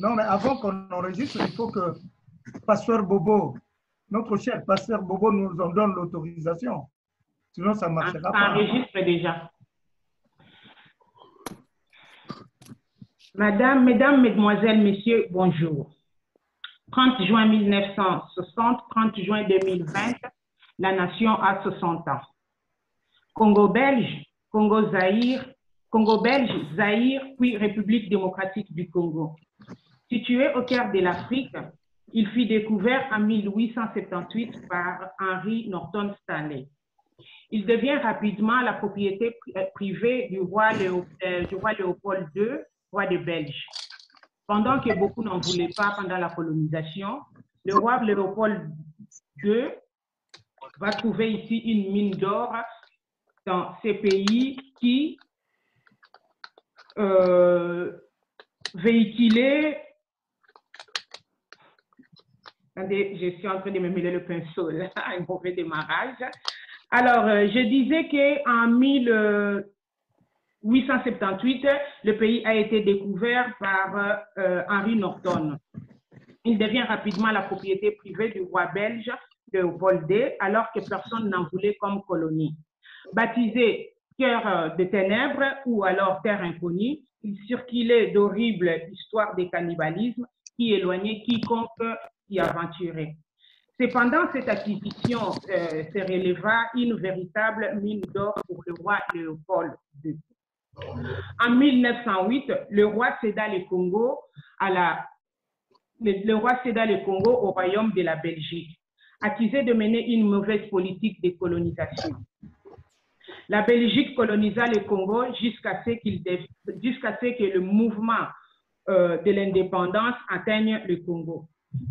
Non, mais avant qu'on enregistre, il faut que Pasteur Bobo, notre cher Pasteur Bobo, nous en donne l'autorisation. Sinon, ça ne marchera Ça pas. enregistre déjà. Madame, mesdames, mesdemoiselles, messieurs, bonjour. 30 juin 1960, 30 juin 2020, la nation a 60 ans. Congo belge, Congo belge, Zaïre, puis République démocratique du Congo. Situé au cœur de l'Afrique, il fut découvert en 1878 par Henry Norton Stanley. Il devient rapidement la propriété privée du roi Léopold II, roi de Belge. Pendant que beaucoup n'en voulaient pas pendant la colonisation, le roi Léopold II va trouver ici une mine d'or dans ces pays qui véhiculaient... Attendez, je suis en train de me mêler le pinceau, là, un mauvais démarrage. Alors, je disais qu'en 1878, le pays a été découvert par Henry Norton. Il devient rapidement la propriété privée du roi belge Léopold II, alors que personne n'en voulait comme colonie. Baptisé Cœur de ténèbres ou alors Terre inconnue, il circulait d'horribles histoires de cannibalisme qui éloignaient quiconque y aventurait. Cependant, cette acquisition se révéla une véritable mine d'or pour le roi Léopold II. En 1908, le roi céda le Congo au royaume de la Belgique, accusé de mener une mauvaise politique de colonisation. La Belgique colonisa le Congo jusqu'à ce que le mouvement de l'indépendance atteigne le Congo,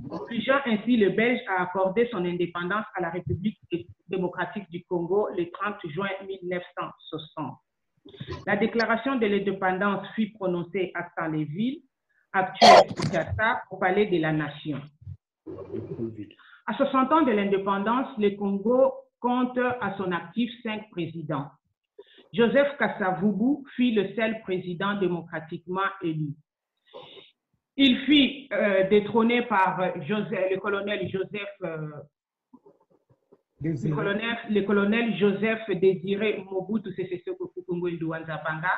obligeant ainsi le Belge à accorder son indépendance à la République démocratique du Congo le 30 juin 1960. La déclaration de l'indépendance fut prononcée à Stanleyville, actuel Kinshasa, au Palais de la Nation. À 60 ans de l'indépendance, le Congo compte à son actif 5 présidents. Joseph Kasavubu fut le seul président démocratiquement élu. Il fut détrôné par le colonel Joseph Désiré Mobutu Sese Seko Kuku Nduanza Panga,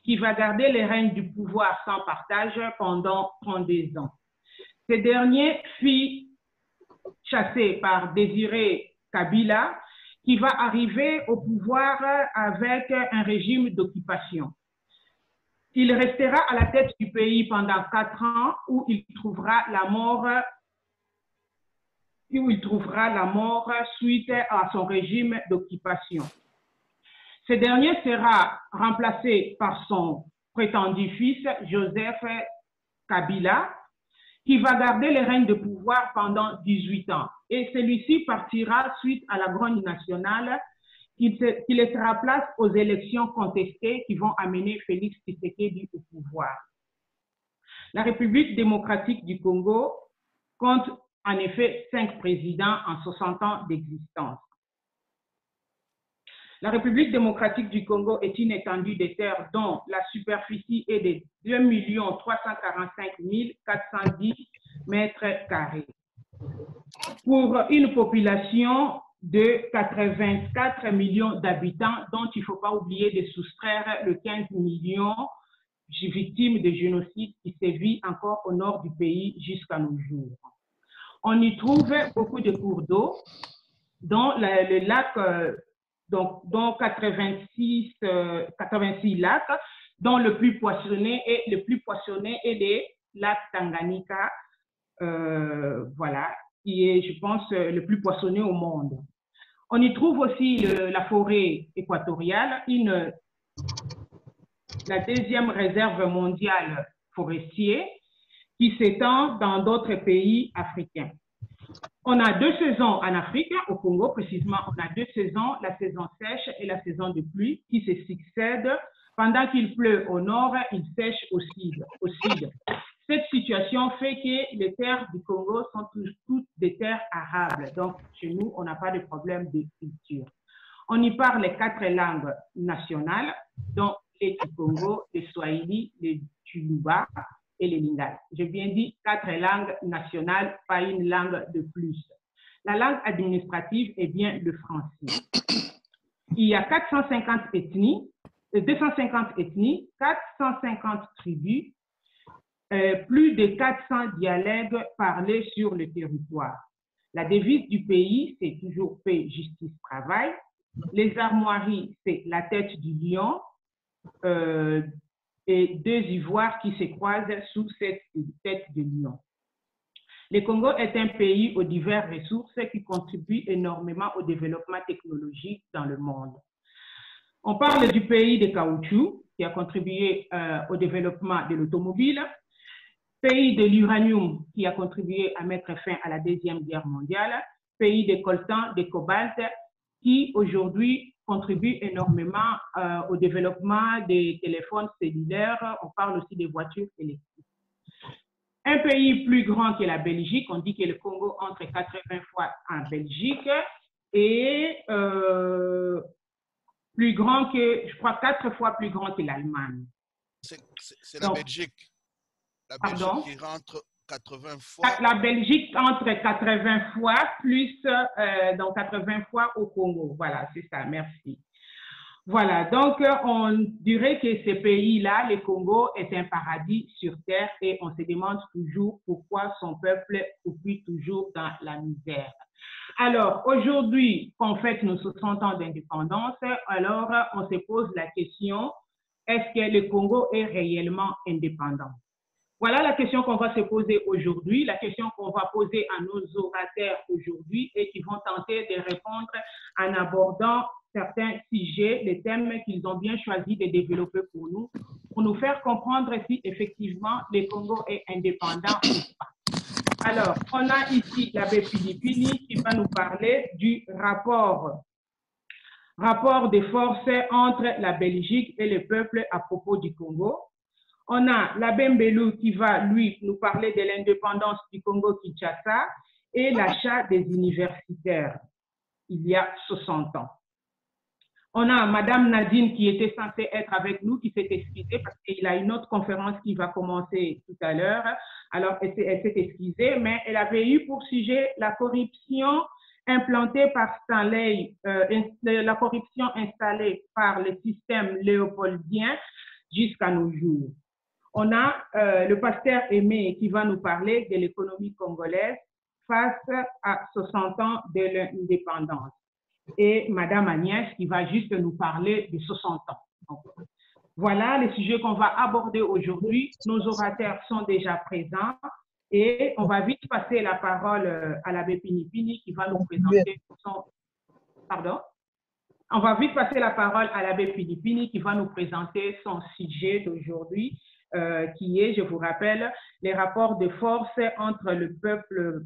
qui va garder les rênes du pouvoir sans partage pendant 32 ans. Ce dernier fut chassé par Désiré Kabila, qui va arriver au pouvoir avec un régime d'occupation. Il restera à la tête du pays pendant 4 ans où il trouvera la mort suite à son régime d'occupation. Ce dernier sera remplacé par son prétendu fils, Joseph Kabila, qui va garder les rênes de pouvoir pendant 18 ans. Et celui-ci partira suite à la grogne nationale qui laissera place aux élections contestées qui vont amener Félix Tshisekedi au pouvoir. La République démocratique du Congo compte en effet 5 présidents en 60 ans d'existence. La République démocratique du Congo est une étendue de terre dont la superficie est de 2 345 410 mètres carrés. Pour une population de 84 millions d'habitants, dont il ne faut pas oublier de soustraire les 15 millions victimes de génocide qui sévit encore au nord du pays jusqu'à nos jours. On y trouve beaucoup de cours d'eau, dont le lac, dont 86 lacs, dont le plus poissonné est le lac Tanganyika, voilà, qui est, je pense, le plus poissonné au monde. On y trouve aussi la forêt équatoriale, la deuxième réserve mondiale forestière, qui s'étend dans d'autres pays africains. On a 2 saisons en Afrique, au Congo précisément, on a 2 saisons, la saison sèche et la saison de pluie, qui se succèdent. Pendant qu'il pleut au nord, il sèche au sud. Cette situation fait que les terres du Congo sont toutes des terres arables. Donc, chez nous, on n'a pas de problème de culture. On y parle les 4 langues nationales, dont les du Congo, le Swahili, le Tuluba, et le lingala. Je viens dire 4 langues nationales, pas une langue de plus. La langue administrative est bien le français. Il y a 450 ethnies, 250 ethnies, 450 tribus, plus de 400 dialectes parlés sur le territoire. La devise du pays, c'est toujours paix, justice, travail. Les armoiries, c'est la tête du lion et 2 ivoires qui se croisent sous cette tête de lion. Le Congo est un pays aux diverses ressources qui contribuent énormément au développement technologique dans le monde. On parle du pays de caoutchouc qui a contribué au développement de l'automobile, pays de l'uranium qui a contribué à mettre fin à la Deuxième Guerre mondiale, pays de coltan, de cobalt qui aujourd'hui contribue énormément au développement des téléphones cellulaires. On parle aussi des voitures électriques. Un pays plus grand que la Belgique, on dit que le Congo entre 80 fois en Belgique et plus grand que, je crois, 4 fois plus grand que l'Allemagne. C'est la Belgique. La Belgique qui rentre 80 fois. La Belgique entre 80 fois plus, donc 80 fois au Congo. Voilà, c'est ça, merci. Voilà, donc on dirait que ce pays-là, le Congo, est un paradis sur terre et on se demande toujours pourquoi son peuple vit toujours dans la misère. Alors, aujourd'hui, on fête nos 60 ans d'indépendance, alors on se pose la question, est-ce que le Congo est réellement indépendant? Voilà la question qu'on va se poser aujourd'hui, la question qu'on va poser à nos orateurs aujourd'hui et qui vont tenter de répondre en abordant certains sujets, les thèmes qu'ils ont bien choisi de développer pour nous faire comprendre si effectivement le Congo est indépendant ou pas. Alors, on a ici l'abbé Philippini qui va nous parler du rapport de force entre la Belgique et le peuple à propos du Congo. On a l'abbé Mbelou qui va, lui, nous parler de l'indépendance du Congo-Kinshasa et l'achat des universitaires il y a 60 ans. On a Madame Nadine qui était censée être avec nous, qui s'est excusée parce qu'il a une autre conférence qui va commencer tout à l'heure. Alors, elle s'est excusée, mais elle avait eu pour sujet la corruption implantée par Stanley, la corruption installée par le système léopoldien jusqu'à nos jours. On a le pasteur Aimé qui va nous parler de l'économie congolaise face à 60 ans de l'indépendance. Et Madame Agnès qui va juste nous parler de 60 ans. Donc, voilà les sujets qu'on va aborder aujourd'hui. Nos orateurs sont déjà présents et on va vite passer la parole à l'abbé Pinipini qui va nous présenter son... Pardon? On va vite passer la parole à l'abbé Pinipini qui va nous présenter son sujet d'aujourd'hui qui est, je vous rappelle, les rapports de force entre le peuple,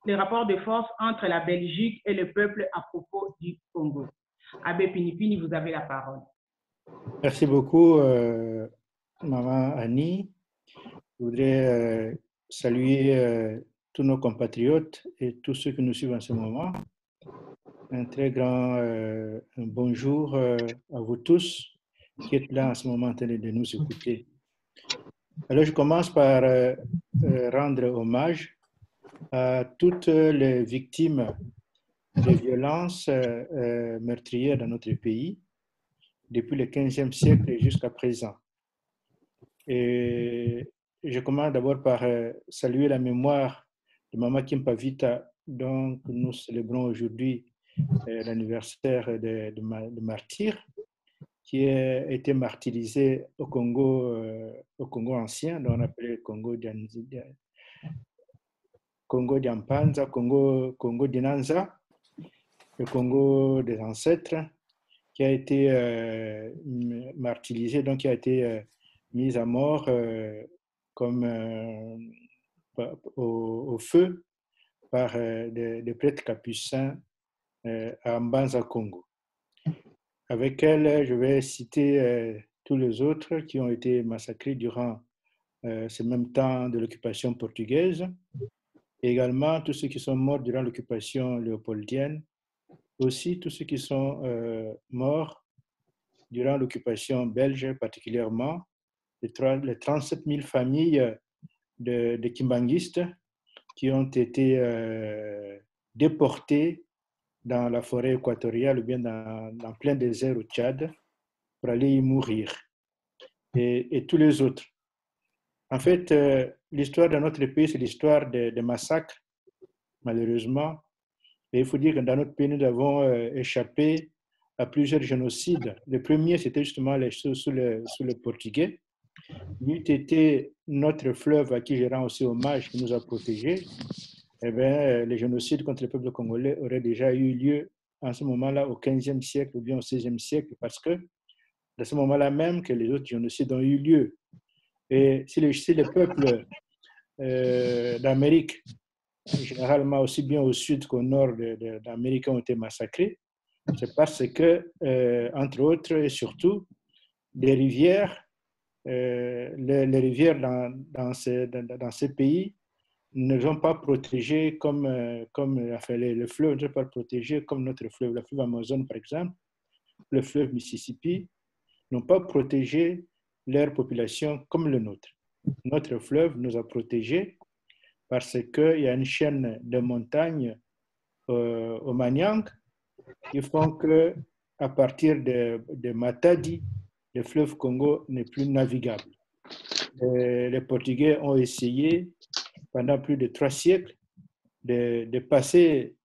les rapports de force entre la Belgique et le peuple à propos du Congo. Abbé Pinipini, vous avez la parole. Merci beaucoup, Maman Annie. Je voudrais saluer tous nos compatriotes et tous ceux qui nous suivent en ce moment. Un très grand bonjour à vous tous qui êtes là en ce moment en train de nous écouter. Alors, je commence par rendre hommage à toutes les victimes de violences meurtrières dans notre pays depuis le 15e siècle jusqu'à présent. Et je commence d'abord par saluer la mémoire de Mama Kimpavita, dont nous célébrons aujourd'hui l'anniversaire de martyr, qui a été martyrisé au Congo ancien, dont on appelait le Congo d'Ampanza, Congo d'Inanza, le Congo des ancêtres, qui a été martyrisé, donc qui a été mis à mort comme au feu par des prêtres capucins à Mbanza, Congo. Avec elle, je vais citer tous les autres qui ont été massacrés durant ce même temps de l'occupation portugaise, et également tous ceux qui sont morts durant l'occupation léopoldienne, aussi tous ceux qui sont morts durant l'occupation belge, particulièrement les 37 000 familles de kimbanguistes qui ont été déportés dans la forêt équatoriale ou bien dans plein désert au Tchad pour aller y mourir. Et tous les autres. En fait, l'histoire de notre pays, c'est l'histoire de massacres, malheureusement. Et il faut dire que dans notre pays, nous avons échappé à plusieurs génocides. Le premier, c'était justement sous le Portugais. N'eût été notre fleuve à qui je rends aussi hommage, qui nous a protégés, eh bien, les génocides contre le peuple congolais auraient déjà eu lieu en ce moment-là au XVe siècle ou bien au XVIe siècle, parce que à ce moment-là même que les autres génocides ont eu lieu. Et si les peuples d'Amérique, généralement aussi bien au sud qu'au nord d'Amérique, ont été massacrés, c'est parce que, entre autres et surtout, des rivières, les rivières dans ces pays ne sont pas protégées comme enfin, les fleuves ne sont pas protégés comme notre fleuve. Le fleuve Amazon, par exemple, le fleuve Mississippi, n'ont pas protégé leur population comme le nôtre. Notre fleuve nous a protégés parce qu'il y a une chaîne de montagnes au Maniang qui font qu'à partir de Matadi, le fleuve Congo n'est plus navigable. Les Portugais ont essayé pendant plus de 3 siècles de passer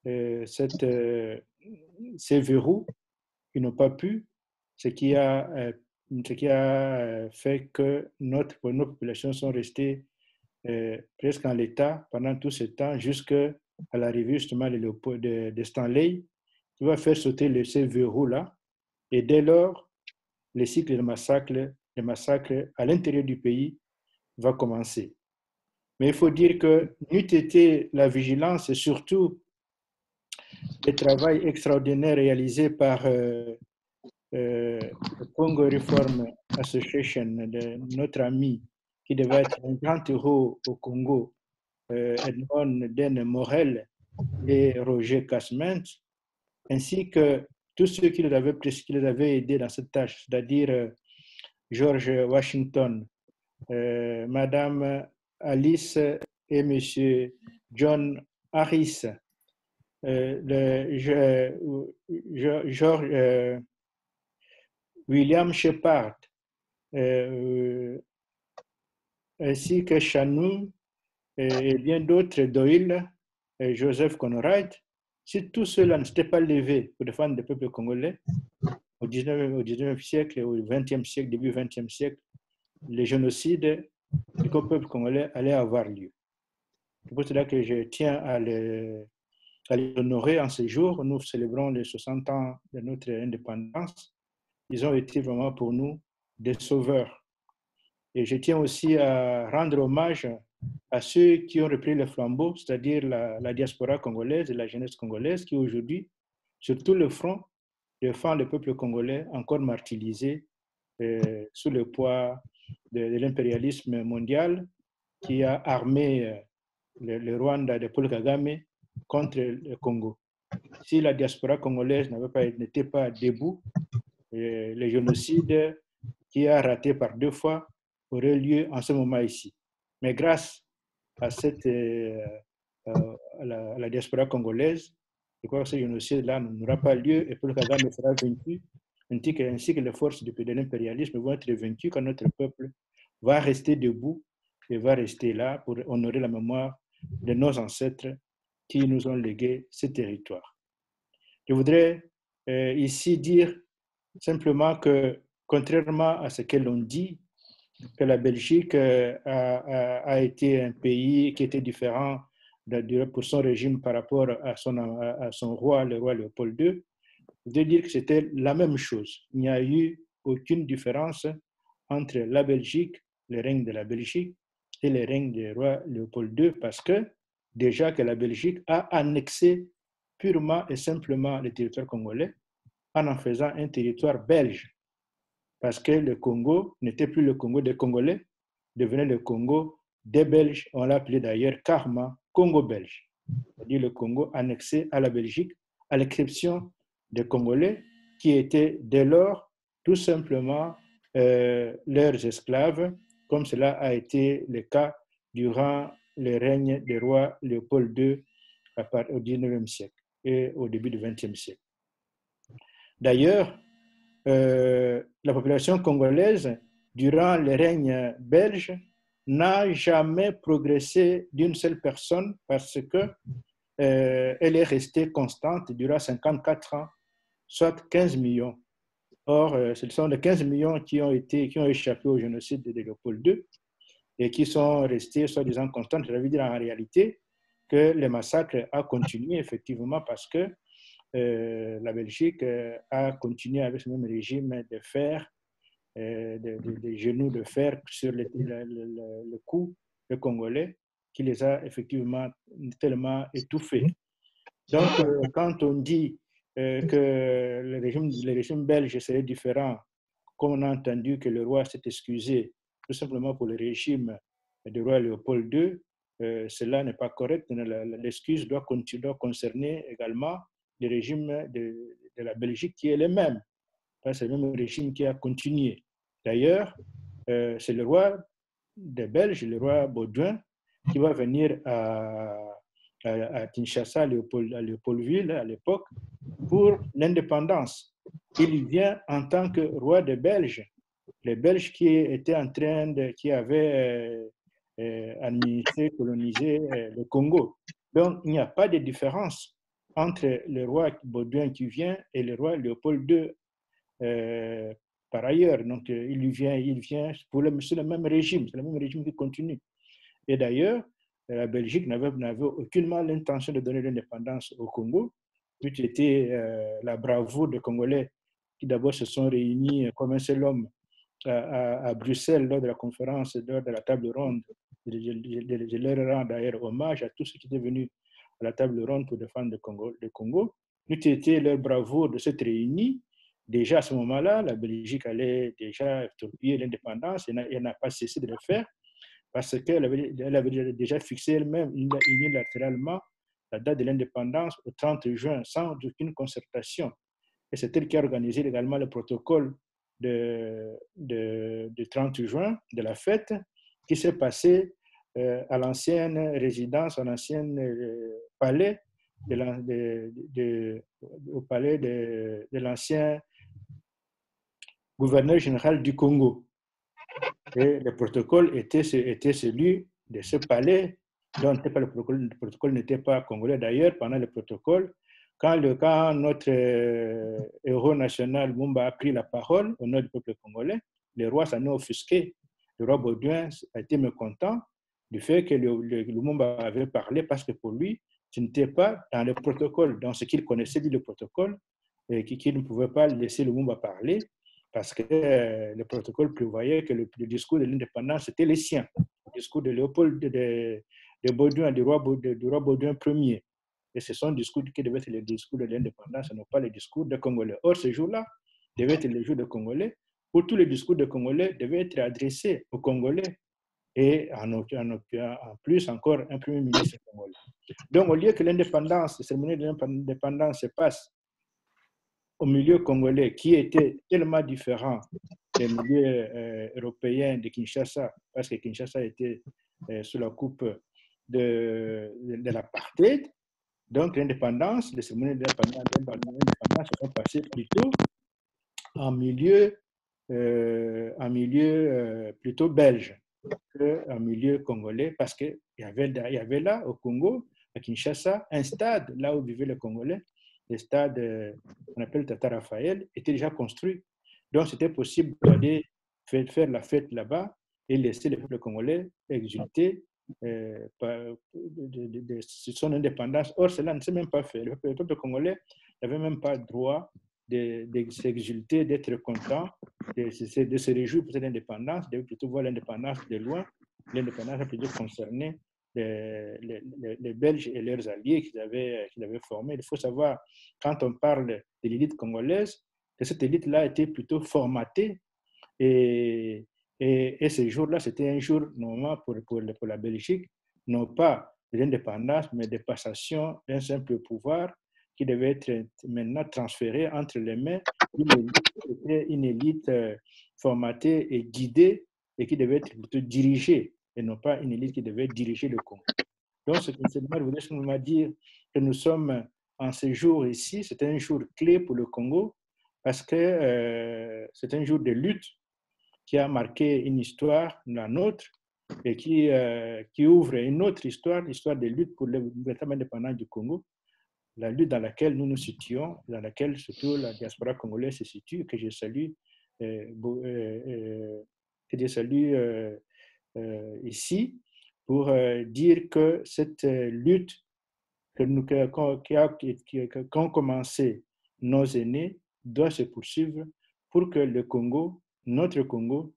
ces verrous. Ils n'ont pas pu, ce qui a fait que nos populations sont restées presque en l'état pendant tout ce temps jusqu'à l'arrivée justement de Stanley, qui va faire sauter ces verrous-là. Et dès lors, le cycle de massacre à l'intérieur du pays va commencer. Mais il faut dire que n'eût été la vigilance et surtout le travail extraordinaire réalisé par Congo Reform Association, de notre ami qui devait être un grand héros au Congo, Edmond Den Morel et Roger Casment, ainsi que tous ceux qui les avaient aidés dans cette tâche, c'est-à-dire George Washington, Madame Alice et Monsieur John Harris, George William Shepard, ainsi que Chanou et bien d'autres, Doyle, Joseph Conrad. Si tous ceux-là ne s'étaient pas levés pour défendre le peuple congolais au 19e siècle, au 20e siècle, début 20e siècle, les génocides du peuple congolais allaient avoir lieu. C'est pour cela que je tiens à les honorer en ce jour. Nous célébrons les 60 ans de notre indépendance. Ils ont été vraiment pour nous des sauveurs. Et je tiens aussi à rendre hommage à ceux qui ont repris le flambeau, c'est-à-dire la diaspora congolaise et la jeunesse congolaise qui aujourd'hui, sur tout le front, défend le peuple congolais encore martyrisé sous le poids de l'impérialisme mondial qui a armé le Rwanda de Paul Kagame contre le Congo. Si la diaspora congolaise n'était pas debout, le génocide qui a raté par 2 fois aurait lieu en ce moment ici. Mais grâce à la diaspora congolaise, je crois que ce génocide-là n'aura pas lieu et Paul Kagame sera vaincu, ainsi que les forces de l'impérialisme vont être vaincues quand notre peuple va rester debout et va rester là pour honorer la mémoire de nos ancêtres qui nous ont légué ces territoires. Je voudrais ici dire simplement que, contrairement à ce que l'on dit, que la Belgique a été un pays qui était différent pour son régime par rapport à son roi, le roi Léopold II, je voudrais dire que c'était la même chose. Il n'y a eu aucune différence entre la Belgique, le règne de la Belgique, et le règne du roi Léopold II, parce que déjà que la Belgique a annexé purement et simplement le territoire congolais en faisant un territoire belge. Parce que le Congo n'était plus le Congo des Congolais, devenait le Congo des Belges. On l'appelait d'ailleurs Karma, Congo belge. C'est-à-dire le Congo annexé à la Belgique, à l'exception des Congolais qui étaient dès lors tout simplement leurs esclaves, comme cela a été le cas durant le règne du roi Léopold II au XIXe siècle et au début du XXe siècle. D'ailleurs, la population congolaise, durant le règne belge, n'a jamais progressé d'une seule personne parce que elle est restée constante durant 54 ans, soit 15 millions. Or, ce sont les 15 millions qui ont échappé au génocide de Léopold II et qui sont restés soi-disant constantes. Je veux dire en réalité que le massacre a continué effectivement parce que la Belgique a continué avec ce même régime de fer, des genoux de fer sur le cou des Congolais qui les a effectivement tellement étouffés. Donc, quand on dit que le régime belge serait différent, comme on a entendu que le roi s'est excusé tout simplement pour le régime du roi Léopold II, cela n'est pas correct. L'excuse doit concerner également le régime de la Belgique qui est le même. C'est le même régime qui a continué. D'ailleurs, c'est le roi des Belges, le roi Baudouin, qui va venir à Kinshasa, à Léopoldville à l'époque, pour l'indépendance. Il vient en tant que roi des Belges, les Belges qui étaient qui avaient administré, colonisé le Congo. Donc, il n'y a pas de différence entre le roi Baudouin qui vient et le roi Léopold II par ailleurs. Donc, il vient sur le même régime, c'est le même régime qui continue. Et d'ailleurs, la Belgique n'avait aucunement l'intention de donner l'indépendance au Congo. C'était la bravoure des Congolais qui d'abord se sont réunis comme un seul homme à Bruxelles lors de la conférence, lors de la table ronde. Je leur rends d'ailleurs hommage à tous ceux qui étaient venus à la table ronde pour défendre le Congo. C'était leur bravoure de s'être réunis. Déjà à ce moment-là, la Belgique allait déjà torpiller l'indépendance et elle n'a pas cessé de le faire parce qu'elle avait déjà fixé elle-même unilatéralement la date de l'indépendance au 30 juin sans aucune concertation. Et c'est elle qui a organisé également le protocole de 30 juin de la fête qui s'est passé à l'ancienne résidence, à l'ancien palais au palais de l'ancien gouverneur général du Congo. Et le protocole était celui de ce palais, dont le protocole n'était pas congolais. D'ailleurs, pendant le protocole, quand notre héros national Mumba a pris la parole au nom du peuple congolais, le roi s'en est offusqué. Le roi Baudouin a été mécontent du fait que le Mumba avait parlé parce que pour lui, ce n'était pas dans le protocole, dans ce qu'il connaissait du protocole, et qu'il ne pouvait pas laisser le Mumba parler parce que le protocole prévoyait que le discours de l'indépendance était le sien, le discours de Léopold, de Baudouin, du roi Baudouin Ier. Et c'est son discours qui devait être le discours de l'indépendance et non pas le discours des Congolais. Or, ce jour-là devait être le jour des Congolais où tous les discours des Congolais devaient être adressés aux Congolais et en plus encore un premier ministre congolais. Donc, au lieu que l'indépendance, la cérémonie de l'indépendance se passe au milieu congolais qui était tellement différent des milieux européens de Kinshasa, parce que Kinshasa était sous la coupe de l'apartheid. Donc, l'indépendance, les cérémonies de l'indépendance se sont passées plutôt en milieu plutôt belge qu'en milieu congolais, parce qu'il y avait là, au Congo, à Kinshasa, un stade, là où vivaient les Congolais, le stade qu'on appelle Tata Raphaël, était déjà construit. Donc, c'était possible d'aller faire la fête là-bas et laisser le peuple congolais exulter de son indépendance. Or, cela ne s'est même pas fait. Le peuple congolais n'avait même pas le droit de s'exulter, d'être content, de se réjouir pour cette indépendance, de plutôt voir l'indépendance de loin. L'indépendance a plutôt concerné les Belges et leurs alliés qu'ils avaient formés. Il faut savoir, quand on parle de l'élite congolaise, que cette élite-là était plutôt formatée et ce jour-là, c'était un jour, normalement, pour la Belgique, non pas de l'indépendance, mais de passation d'un simple pouvoir qui devait être maintenant transféré entre les mains d'une élite formatée et guidée et qui devait être plutôt dirigée et non pas une élite qui devait diriger le Congo. Donc, ce que M. voudrait simplement dire que nous sommes en ce jour ici, c'est un jour clé pour le Congo parce que c'est un jour de lutte qui a marqué une histoire, la nôtre, et qui ouvre une autre histoire, l'histoire de lutte pour le véritable indépendance du Congo, la lutte dans laquelle nous nous situons, dans laquelle surtout la diaspora congolaise se situe, que je salue, ici, pour dire que cette lutte qu'ont commencé nos aînés doit se poursuivre pour que le Congo, notre Congo,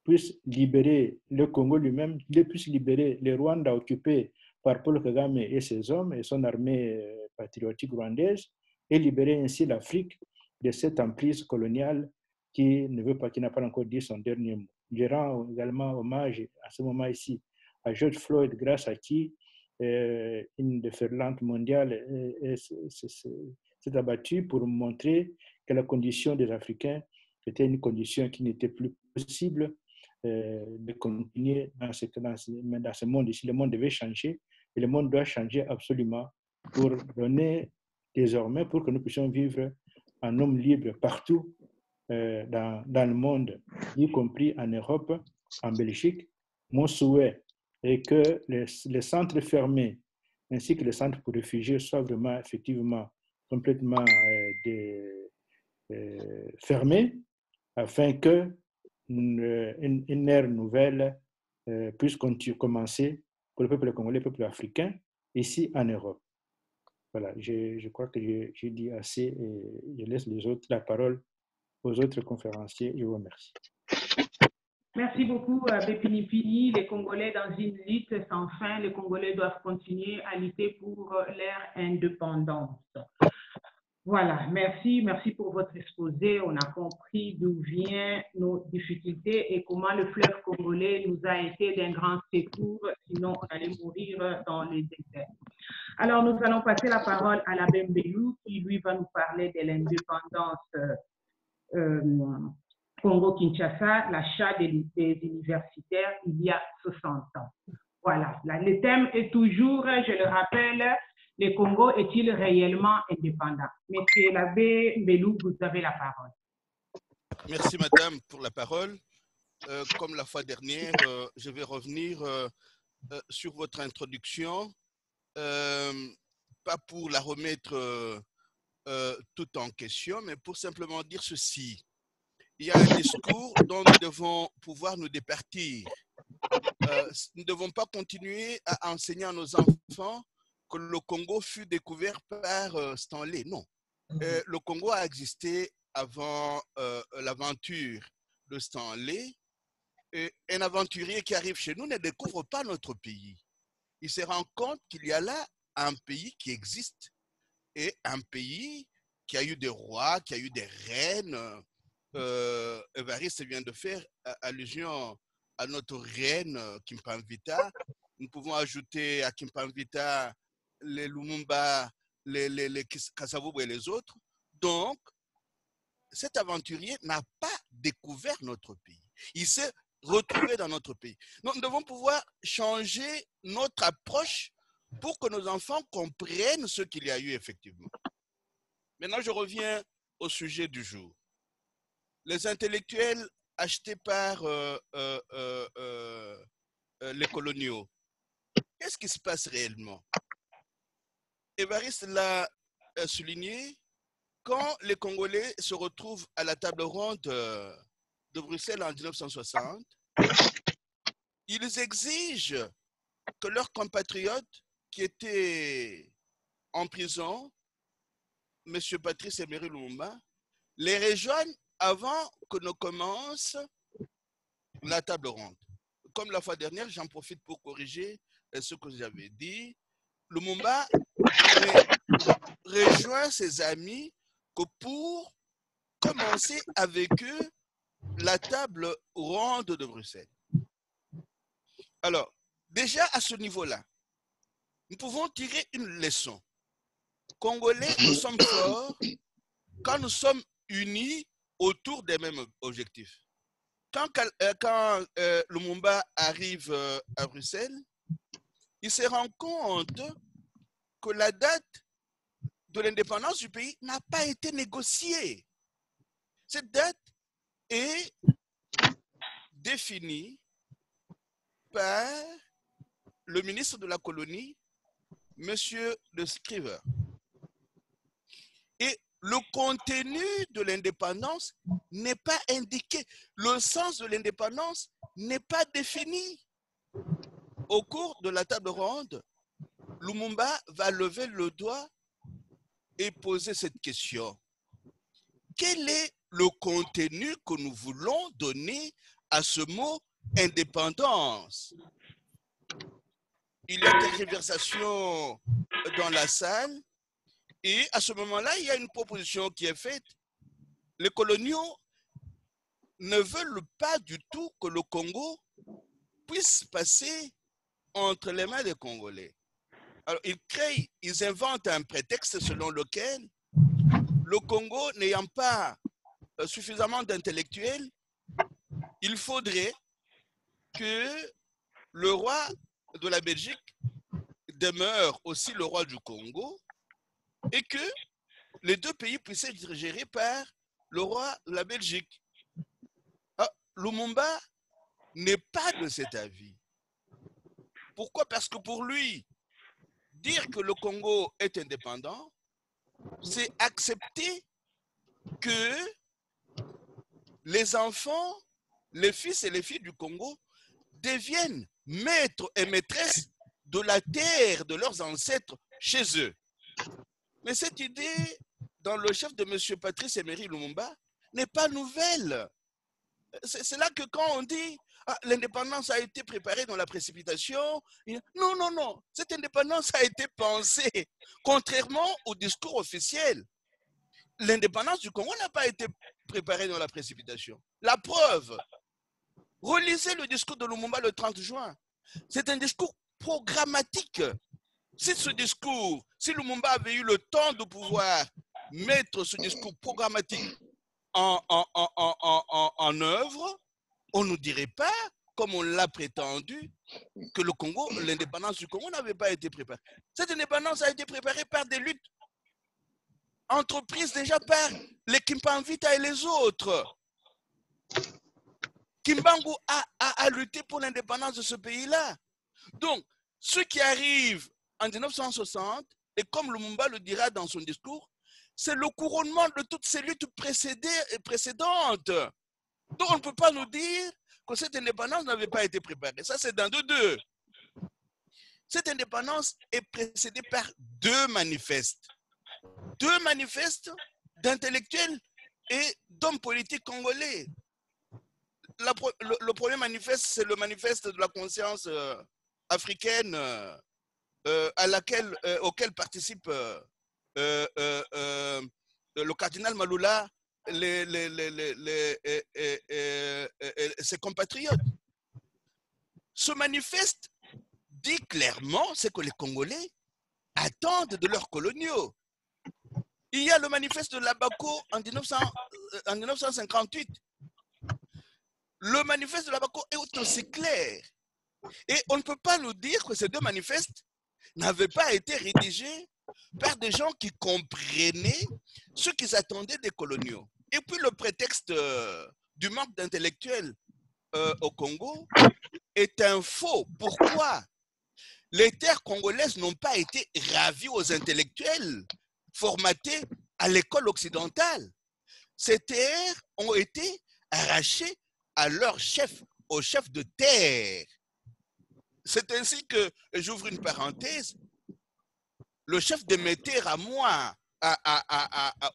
puisse libérer le Congo lui-même, puisse libérer le Rwanda occupé par Paul Kagame et ses hommes et son armée patriotique rwandaise, et libérer ainsi l'Afrique de cette emprise coloniale qui n'a pas encore dit son dernier mot. Je rends également hommage à ce moment ici à George Floyd, grâce à qui une déferlante mondiale s'est abattue pour montrer que la condition des Africains était une condition qui n'était plus possible de continuer dans ce monde ici. Le monde devait changer et le monde doit changer absolument pour donner désormais, pour que nous puissions vivre en homme libre partout dans le monde, y compris en Europe, en Belgique. Mon souhait est que les centres fermés ainsi que les centres pour réfugiés soient vraiment effectivement complètement fermés afin que une ère nouvelle puisse commencer pour le peuple congolais, le peuple africain, ici en Europe. Voilà, je crois que j'ai dit assez et je laisse la parole aux autres conférenciers. Je vous remercie. Merci beaucoup, Bépinipini. Les Congolais dans une lutte sans fin. Les Congolais doivent continuer à lutter pour leur indépendance. Voilà, merci pour votre exposé. On a compris d'où viennent nos difficultés et comment le fleuve congolais nous a été d'un grand secours, sinon on allait mourir dans les déserts. Alors, nous allons passer la parole à l'abbé Mbelou qui, lui, va nous parler de l'indépendance Congo-Kinshasa, l'achat des universitaires il y a 60 ans. Voilà, le thème est toujours, je le rappelle, le Congo est-il réellement indépendant? Monsieur l'abbé Mbelou, vous avez la parole. Merci, madame, pour la parole. Comme la fois dernière, je vais revenir sur votre introduction, pas pour la remettre tout en question, mais pour simplement dire ceci. Il y a un discours dont nous devons pouvoir nous départir. Nous ne devons pas continuer à enseigner à nos enfants que le Congo fut découvert par Stanley. Non. Le Congo a existé avant l'aventure de Stanley. Et un aventurier qui arrive chez nous ne découvre pas notre pays. Il se rend compte qu'il y a là un pays qui existe et un pays qui a eu des rois, qui a eu des reines. Évariste vient de faire allusion à notre reine Kimpamvita. Nous pouvons ajouter à Kimpamvita les Lumumba, les Kasavubu et les autres. Donc, cet aventurier n'a pas découvert notre pays. Il s'est retrouvé dans notre pays. Donc, nous devons pouvoir changer notre approche pour que nos enfants comprennent ce qu'il y a eu effectivement. Maintenant, je reviens au sujet du jour. Les intellectuels achetés par les coloniaux, qu'est-ce qui se passe réellement? Évariste l'a souligné, quand les Congolais se retrouvent à la table ronde de Bruxelles en 1960, ils exigent que leurs compatriotes qui étaient en prison, M. Patrice Emery Lumumba, les rejoignent avant que ne commence la table ronde. Comme la fois dernière, j'en profite pour corriger ce que j'avais dit. Lumumba rejoint ses amis que pour commencer avec eux la table ronde de Bruxelles. Alors, déjà à ce niveau-là, nous pouvons tirer une leçon. Congolais, nous sommes forts quand nous sommes unis autour des mêmes objectifs. quand Lumumba arrive à Bruxelles, il se rend compte que la date de l'indépendance du pays n'a pas été négociée. Cette date est définie par le ministre de la colonie, M. de Scriver. Et le contenu de l'indépendance n'est pas indiqué. Le sens de l'indépendance n'est pas défini. Au cours de la table ronde, Lumumba va lever le doigt et poser cette question. Quel est le contenu que nous voulons donner à ce mot indépendance? Il y a des tergiversations dans la salle et à ce moment-là, il y a une proposition qui est faite. Les coloniaux ne veulent pas du tout que le Congo puisse passer entre les mains des Congolais. Alors, ils inventent un prétexte selon lequel le Congo n'ayant pas suffisamment d'intellectuels, il faudrait que le roi de la Belgique demeure aussi le roi du Congo et que les deux pays puissent être gérés par le roi de la Belgique. Alors, Lumumba n'est pas de cet avis. Pourquoi? Parce que pour lui, dire que le Congo est indépendant, c'est accepter que les enfants, les fils et les filles du Congo deviennent maîtres et maîtresses de la terre de leurs ancêtres chez eux. Mais cette idée, dans le chef de M. Patrice Emery Lumumba, n'est pas nouvelle. C'est là que quand on dit ah, l'indépendance a été préparée dans la précipitation, non, non, non, cette indépendance a été pensée, contrairement au discours officiel. L'indépendance du Congo n'a pas été préparée dans la précipitation. La preuve, relisez le discours de Lumumba le 30 juin. C'est un discours programmatique. Si ce discours, si Lumumba avait eu le temps de pouvoir mettre ce discours programmatique en œuvre, on ne dirait pas, comme on l'a prétendu, que le Congo, l'indépendance du Congo n'avait pas été préparée. Cette indépendance a été préparée par des luttes entreprises déjà par les Kimpanvita et les autres. Kimbangu a lutté pour l'indépendance de ce pays-là. Donc, ce qui arrive en 1960, et comme Lumumba le dira dans son discours, c'est le couronnement de toutes ces luttes précédentes. Donc, on ne peut pas nous dire que cette indépendance n'avait pas été préparée. Ça, c'est dans deux. Cette indépendance est précédée par deux manifestes. Deux manifestes d'intellectuels et d'hommes politiques congolais. Le premier manifeste, c'est le manifeste de la conscience africaine auquel participe le cardinal Maloula, ses compatriotes. Ce manifeste dit clairement ce que les Congolais attendent de leurs coloniaux. Il y a le manifeste de Labako en 1958. Le manifeste de Labako est aussi clair. Et on ne peut pas nous dire que ces deux manifestes n'avaient pas été rédigés par des gens qui comprenaient ce qu'ils attendaient des coloniaux. Et puis le prétexte du manque d'intellectuels au Congo est un faux. Pourquoi? Les terres congolaises n'ont pas été ravies aux intellectuels formatés à l'école occidentale. Ces terres ont été arrachées à leur chef, au chef de terre. C'est ainsi que, j'ouvre une parenthèse, le chef de Mété Ramois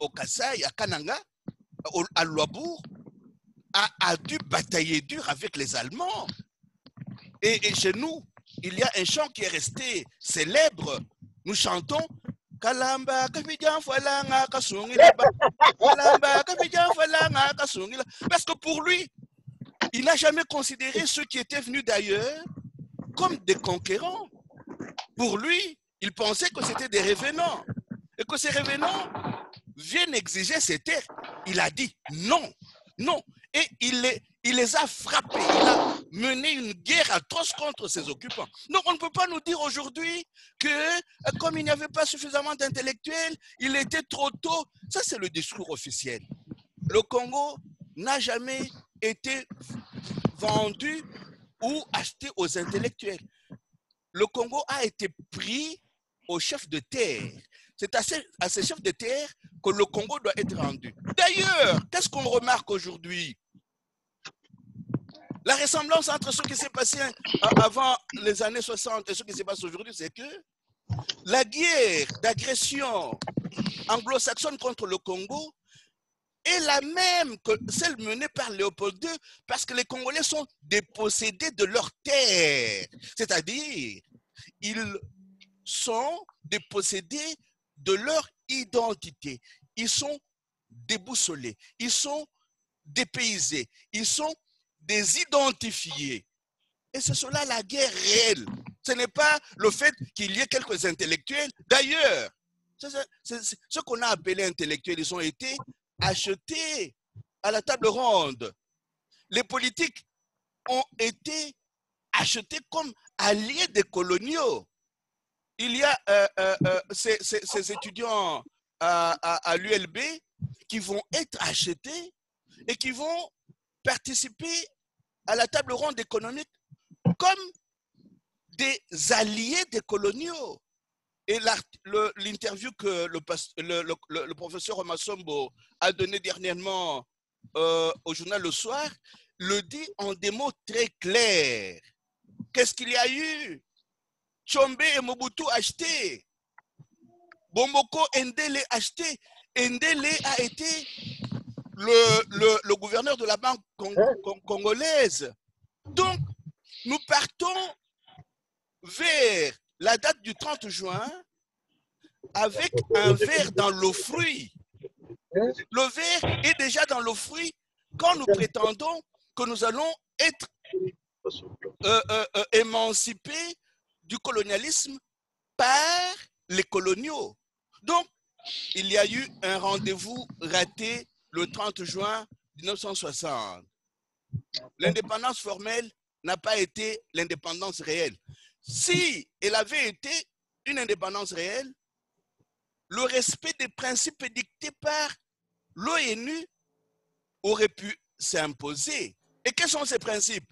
au Kassai, à Kananga, à Louabourg, a dû batailler dur avec les Allemands. Et chez nous, il y a un chant qui est resté célèbre. Nous chantons Kalamba Kapijan Falanga Kasungila. Kalamba Kapijan Falanga Kasungila. Parce que pour lui, il n'a jamais considéré ceux qui étaient venus d'ailleurs comme des conquérants. Pour lui, il pensait que c'était des revenants. Et que ces revenants viennent exiger ces terres. Il a dit non, non. Et il les a frappés, il a mené une guerre atroce contre ses occupants. Donc on ne peut pas nous dire aujourd'hui que comme il n'y avait pas suffisamment d'intellectuels, il était trop tôt. Ça, c'est le discours officiel. Le Congo n'a jamais été vendu ou acheté aux intellectuels. Le Congo a été pris aux chefs de terre. C'est à ces chefs de terre que le Congo doit être rendu. D'ailleurs, qu'est-ce qu'on remarque aujourd'hui? La ressemblance entre ce qui s'est passé avant les années 60 et ce qui se passe aujourd'hui, c'est que la guerre d'agression anglo-saxonne contre le Congo est la même que celle menée par Léopold II, parce que les Congolais sont dépossédés de leurs terres. C'est-à-dire, ils sont dépossédés de leur identité. Ils sont déboussolés, ils sont dépaysés, ils sont désidentifiés. Et c'est cela la guerre réelle. Ce n'est pas le fait qu'il y ait quelques intellectuels. D'ailleurs, ce qu'on a appelé intellectuels, ils ont été achetés à la table ronde. Les politiques ont été achetés comme alliés des coloniaux. Il y a ces étudiants à l'ULB qui vont être achetés et qui vont participer à la table ronde économique comme des alliés des coloniaux. Et l'interview que le professeur Omasombo a donné dernièrement au journal Le Soir le dit en des mots très clairs. Qu'est-ce qu'il y a eu? Tshombe et Mobutu achetés. Bomboko Ndele acheté. Ndele a été le gouverneur de la banque congolaise. Donc, nous partons vers la date du 30 juin avec un verre dans le fruit. Le verre est déjà dans le fruit quand nous prétendons que nous allons être émancipés du colonialisme par les coloniaux. Donc, il y a eu un rendez-vous raté le 30 juin 1960. L'indépendance formelle n'a pas été l'indépendance réelle. Si elle avait été une indépendance réelle, le respect des principes dictés par l'ONU aurait pu s'imposer. Et quels sont ces principes?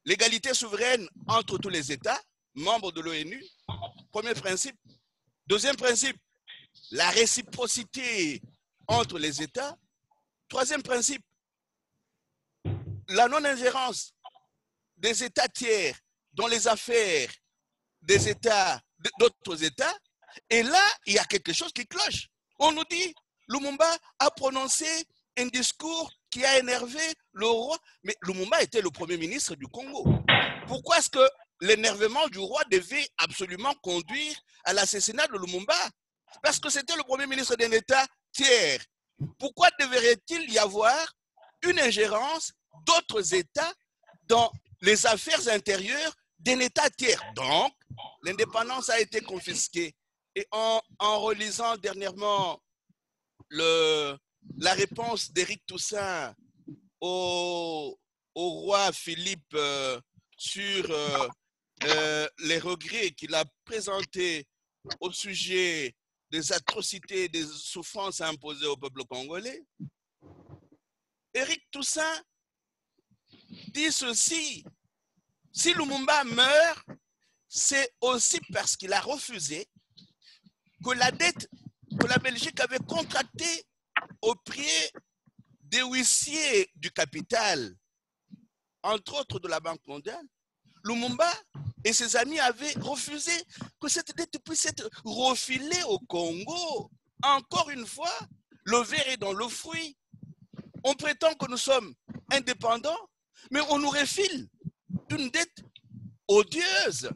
L'égalité souveraine entre tous les États, membres de l'ONU, premier principe. Deuxième principe, la réciprocité entre les États. Troisième principe, la non-ingérence des États tiers dans les affaires des États, d'autres États. Et là, il y a quelque chose qui cloche. On nous dit, Lumumba a prononcé un discours qui a énervé le roi, mais Lumumba était le premier ministre du Congo. Pourquoi est-ce que l'énervement du roi devait absolument conduire à l'assassinat de Lumumba? Parce que c'était le premier ministre d'un État tiers. Pourquoi devrait-il y avoir une ingérence d'autres États dans les affaires intérieures d'un État tiers? Donc, l'indépendance a été confisquée. Et en relisant dernièrement la réponse d'Éric Toussaint au roi Philippe sur les regrets qu'il a présentés au sujet des atrocités, des souffrances imposées au peuple congolais, Éric Toussaint dit ceci: si Lumumba meurt, c'est aussi parce qu'il a refusé que la dette que la Belgique avait contractée auprès des huissiers du capital, entre autres de la Banque mondiale, Lumumba et ses amis avaient refusé que cette dette puisse être refilée au Congo. Encore une fois, le verre est dans le fruit. On prétend que nous sommes indépendants, mais on nous refile une dette odieuse,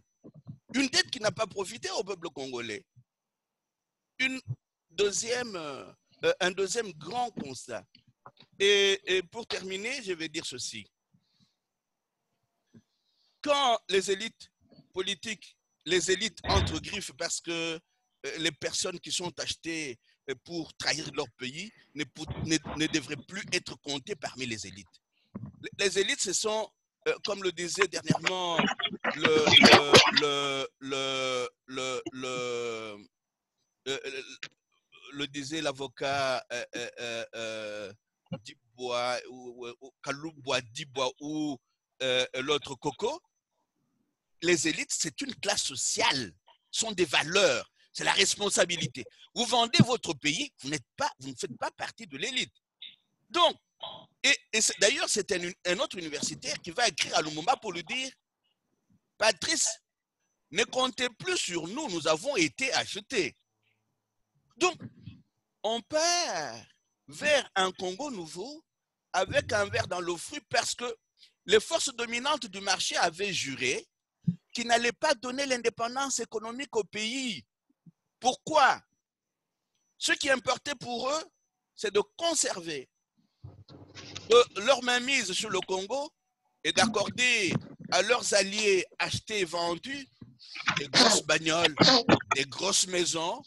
une dette qui n'a pas profité au peuple congolais. Un deuxième grand constat. Et pour terminer, je vais dire ceci. Quand les élites politiques, les élites entre griffes, parce que les personnes qui sont achetées pour trahir leur pays ne devraient plus être comptées parmi les élites. Les élites, ce sont, comme le disait dernièrement le disait l'avocat Dibois, ou Kaloubois Dibois, ou l'autre Coco, les élites, c'est une classe sociale, sont des valeurs, c'est la responsabilité. Vous vendez votre pays, vous ne faites pas partie de l'élite. Donc, et d'ailleurs, c'est un autre universitaire qui va écrire à Lumumba pour lui dire, Patrice, ne comptez plus sur nous, nous avons été achetés. Donc, on part vers un Congo nouveau avec un verre dans le fruit parce que les forces dominantes du marché avaient juré qu'ils n'allaient pas donner l'indépendance économique au pays. Pourquoi? Ce qui importait pour eux, c'est de conserver leur mainmise sur le Congo et d'accorder à leurs alliés achetés et vendus des grosses bagnoles, des grosses maisons,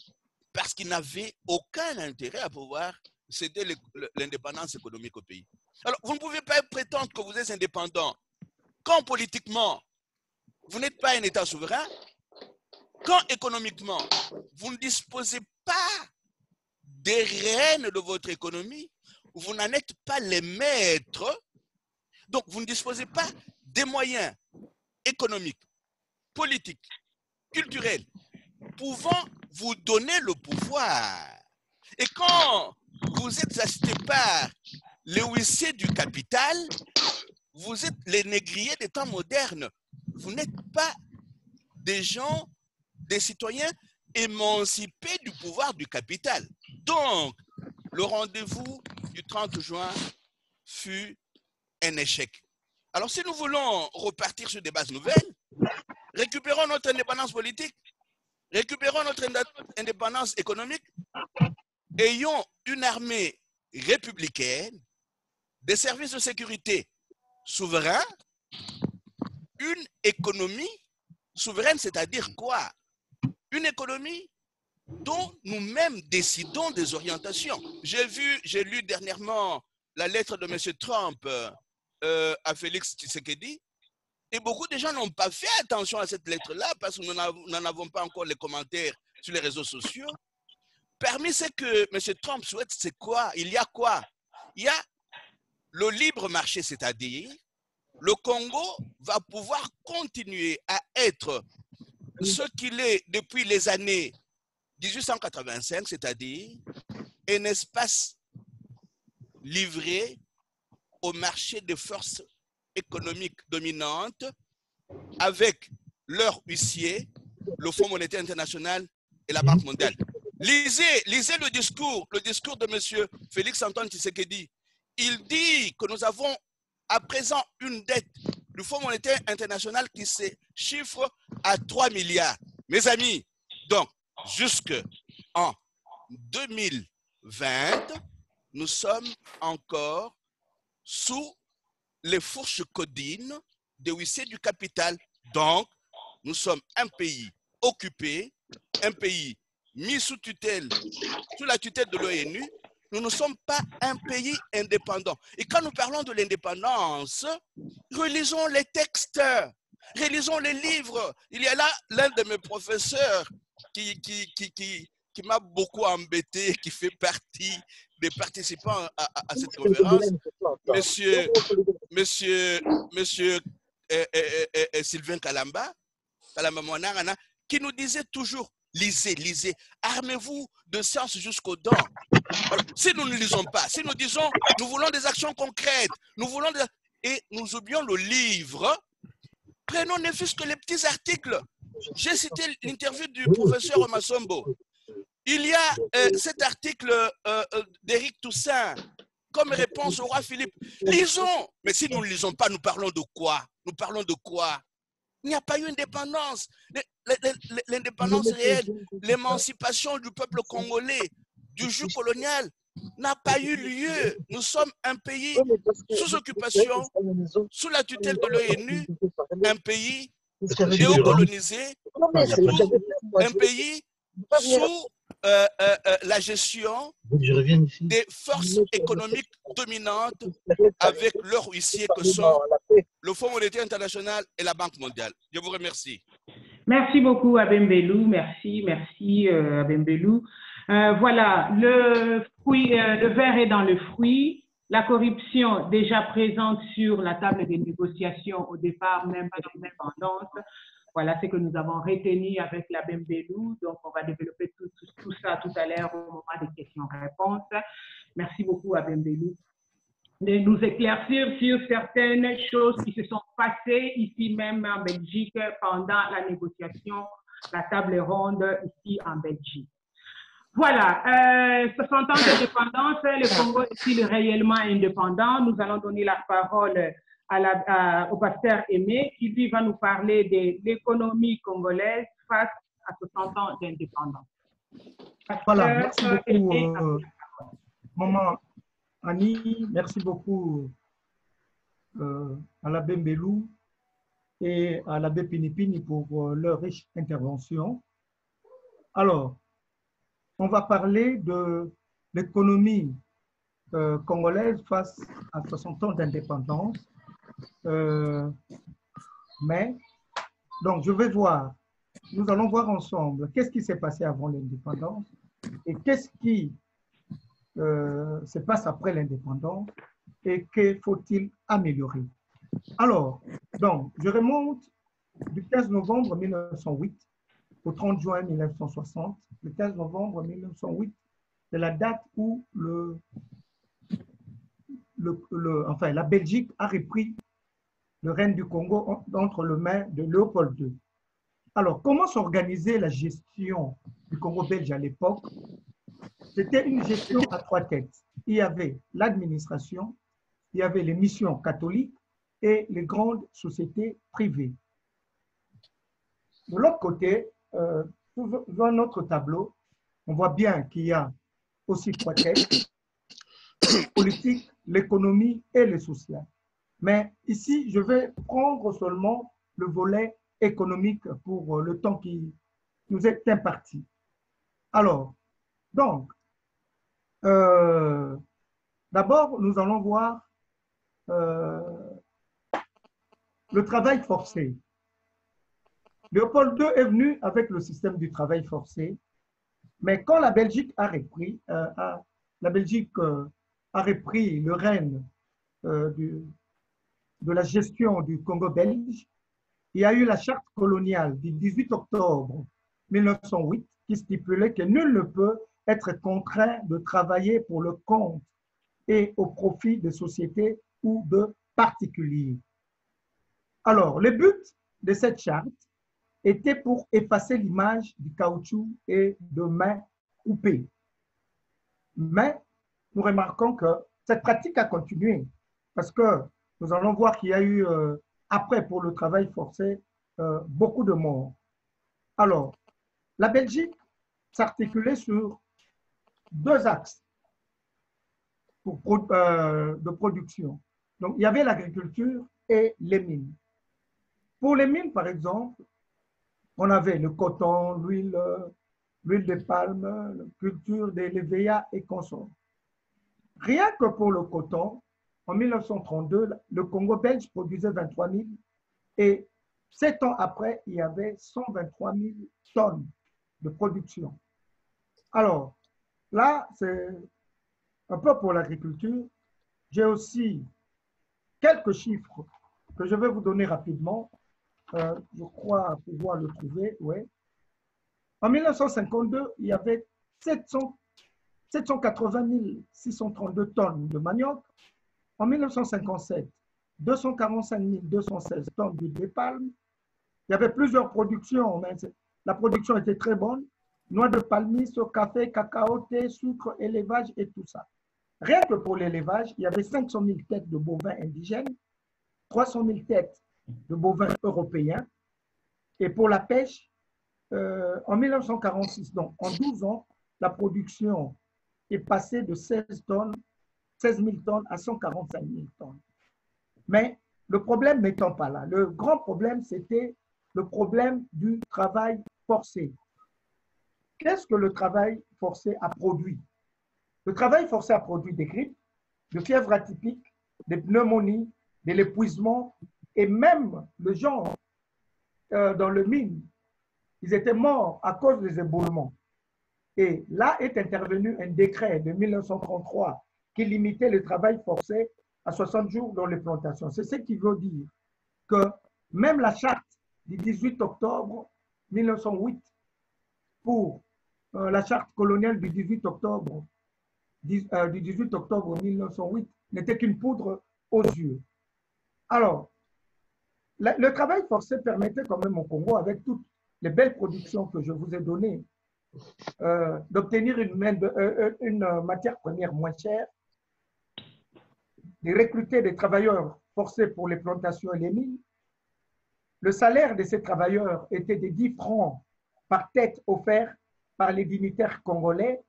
parce qu'ils n'avaient aucun intérêt à pouvoir céder l'indépendance économique au pays. Alors, vous ne pouvez pas prétendre que vous êtes indépendant quand politiquement, vous n'êtes pas un État souverain, quand économiquement, vous ne disposez pas des rênes de votre économie, vous n'en êtes pas les maîtres, donc vous ne disposez pas des moyens économiques, politiques, culturels, pouvant vous donner le pouvoir. Et quand vous êtes assisté par les huissiers du capital, vous êtes les négriers des temps modernes. Vous n'êtes pas des gens, des citoyens émancipés du pouvoir du capital. Donc, le rendez-vous du 30 juin fut un échec. Alors, si nous voulons repartir sur des bases nouvelles, récupérons notre indépendance politique, récupérons notre indépendance économique, ayons une armée républicaine, des services de sécurité souverains, une économie souveraine, c'est-à-dire quoi? Une économie dont nous-mêmes décidons des orientations. J'ai lu dernièrement la lettre de M. Trump à Félix Tshisekedi, et beaucoup de gens n'ont pas fait attention à cette lettre-là parce que nous n'en avons pas encore les commentaires sur les réseaux sociaux. Parmi ce que M. Trump souhaite, c'est quoi? Il y a quoi? Il y a le libre marché, c'est-à-dire le Congo va pouvoir continuer à être ce qu'il est depuis les années 1885, c'est-à-dire un espace livré au marché des forces économiques dominantes avec leurs huissiers, le Fonds monétaire international et la Banque mondiale. Lisez le discours de M. Félix-Antoine Tshisekedi. Il dit que nous avons à présent une dette du Fonds monétaire international qui se chiffre à 3 milliards. Mes amis, donc, jusqu'en 2020, nous sommes encore sous les fourches codines des huissiers du capital. Donc, nous sommes un pays occupé, un pays mis sous la tutelle de l'ONU. Nous ne sommes pas un pays indépendant. Et quand nous parlons de l'indépendance, relisons les textes, relisons les livres. Il y a là l'un de mes professeurs qui m'a beaucoup embêté, qui fait partie des participants à cette conférence, monsieur Sylvain Kalamba Mwanangana, qui nous disait toujours, lisez, armez-vous de science jusqu'aux dents. Alors, si nous ne lisons pas, si nous disons, nous voulons des actions concrètes, et nous oublions le livre, prenons ne fût-ce que les petits articles. J'ai cité l'interview du professeur Massombo. Il y a cet article d'Éric Toussaint comme réponse au roi Philippe. Lisons. Mais si nous ne lisons pas, nous parlons de quoi? Nous parlons de quoi? Il n'y a pas eu d'indépendance. L'indépendance réelle, l'émancipation du peuple congolais, du joug colonial, n'a pas eu lieu. Nous sommes un pays sous occupation, sous la tutelle de l'ONU, un pays néocolonisé, un pays sous la gestion ici. des forces économiques dominantes avec leurs huissiers que sont le Fonds monétaire international et la Banque mondiale. Je vous remercie. Merci beaucoup, Abembelou. Merci, Abembelou. Voilà, le verre est dans le fruit. La corruption déjà présente sur la table des négociations au départ même de l'indépendance. Voilà ce que nous avons retenu avec l'Abembelou. Donc, on va développer tout ça tout à l'heure au moment des questions-réponses. Merci beaucoup, Abembelou, de nous éclaircir sur certaines choses qui se sont passées ici même en Belgique pendant la négociation, la table ronde ici en Belgique. Voilà, 60 ans d'indépendance, le Congo est-il réellement indépendant? Nous allons donner la parole au pasteur Aimé, qui lui va nous parler de l'économie congolaise face à 60 ans d'indépendance. Voilà, merci beaucoup, maman Annie, merci beaucoup à l'abbé Mbelou et à l'abbé Pinipini pour leur riche intervention. Alors, on va parler de l'économie congolaise face à 60 ans d'indépendance. Mais, donc, nous allons voir ensemble qu'est-ce qui s'est passé avant l'indépendance et qu'est-ce qui se passe après l'indépendance et que faut-il améliorer. Alors, donc, je remonte du 15 novembre 1908 au 30 juin 1960. Le 15 novembre 1908, c'est la date où la Belgique a repris le règne du Congo entre les mains de Léopold II. Alors, comment s'organisait la gestion du Congo belge à l'époque? C'était une gestion à trois têtes. Il y avait l'administration, il y avait les missions catholiques et les grandes sociétés privées. De l'autre côté, dans notre tableau, on voit bien qu'il y a aussi trois têtes, le politique, l'économie et le social. Mais ici, je vais prendre seulement le volet économique pour le temps qui nous est imparti. Alors, donc, d'abord, nous allons voir le travail forcé. Léopold II est venu avec le système du travail forcé, mais quand la Belgique a repris, le règne de la gestion du Congo belge, il y a eu la charte coloniale du 18 octobre 1908 qui stipulait que nul ne peut être contraint de travailler pour le compte et au profit des sociétés ou de particuliers. Alors, le but de cette charte était pour effacer l'image du caoutchouc et de main coupée. Mais nous remarquons que cette pratique a continué parce que nous allons voir qu'il y a eu, après pour le travail forcé, beaucoup de morts. Alors, la Belgique s'articulait sur deux axes de production. Donc, il y avait l'agriculture et les mines. Pour les mines, par exemple, on avait le coton, l'huile de palme, la culture des lévéas et consorts. Rien que pour le coton, en 1932, le Congo belge produisait 23 000 et 7 ans après, il y avait 123 000 tonnes de production. Alors, là, c'est un peu pour l'agriculture. J'ai aussi quelques chiffres que je vais vous donner rapidement. Je crois pouvoir le trouver, ouais. En 1952, il y avait 780 632 tonnes de manioc. En 1957, 245 216 tonnes d'huile de palme. Il y avait plusieurs productions, mais la production était très bonne. Noix de palmiste, café, cacao, thé, sucre, élevage et tout ça. Rien que pour l'élevage, il y avait 500 000 têtes de bovins indigènes, 300 000 têtes de bovins européens. Et pour la pêche, en 1946, donc en 12 ans, la production est passée de 16 000 tonnes à 145 000 tonnes. Mais le problème n'étant pas là, le grand problème, c'était le problème du travail forcé. qu'est-ce que le travail forcé a produit? Le travail forcé a produit des grippes, de fièvres atypiques, des pneumonies, de l'épuisement et même le genre dans le mine. Ils étaient morts à cause des éboulements. Et là est intervenu un décret de 1933 qui limitait le travail forcé à 60 jours dans les plantations. C'est ce qui veut dire que même la charte du 18 octobre 1908 pour la charte coloniale du 18 octobre, du 18 octobre 1908 n'était qu'une poudre aux yeux. Alors, le travail forcé permettait quand même au Congo, avec toutes les belles productions que je vous ai données, d'obtenir une matière première moins chère, de recruter des travailleurs forcés pour les plantations et les mines. Le salaire de ces travailleurs était de 10 francs par tête offert par les dignitaires congolais.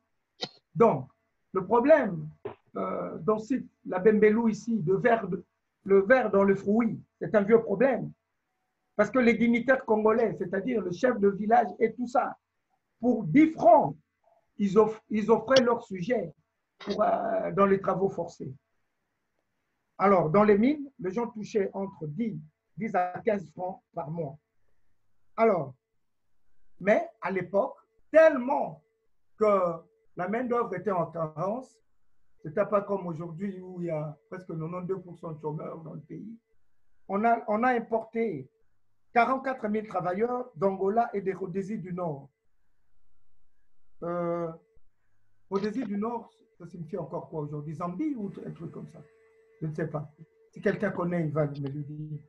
Donc, le problème dont cite la Bembelou ici, le ver dans le fruit, c'est un vieux problème. Parce que les dignitaires congolais, c'est-à-dire le chef de village et tout ça, pour 10 francs, ils offraient leur sujet dans les travaux forcés. Alors, dans les mines, les gens touchaient entre 10 à 15 francs par mois. Alors, mais à l'époque, tellement que la main-d'œuvre était en carence, ce n'était pas comme aujourd'hui où il y a presque 92% de chômeurs dans le pays. On a importé 44 000 travailleurs d'Angola et des Rhodésie du Nord. Rhodésie du Nord, ça signifie encore quoi aujourd'hui? Zambie ou un truc comme ça? Je ne sais pas. Si quelqu'un connaît, il va me le dire.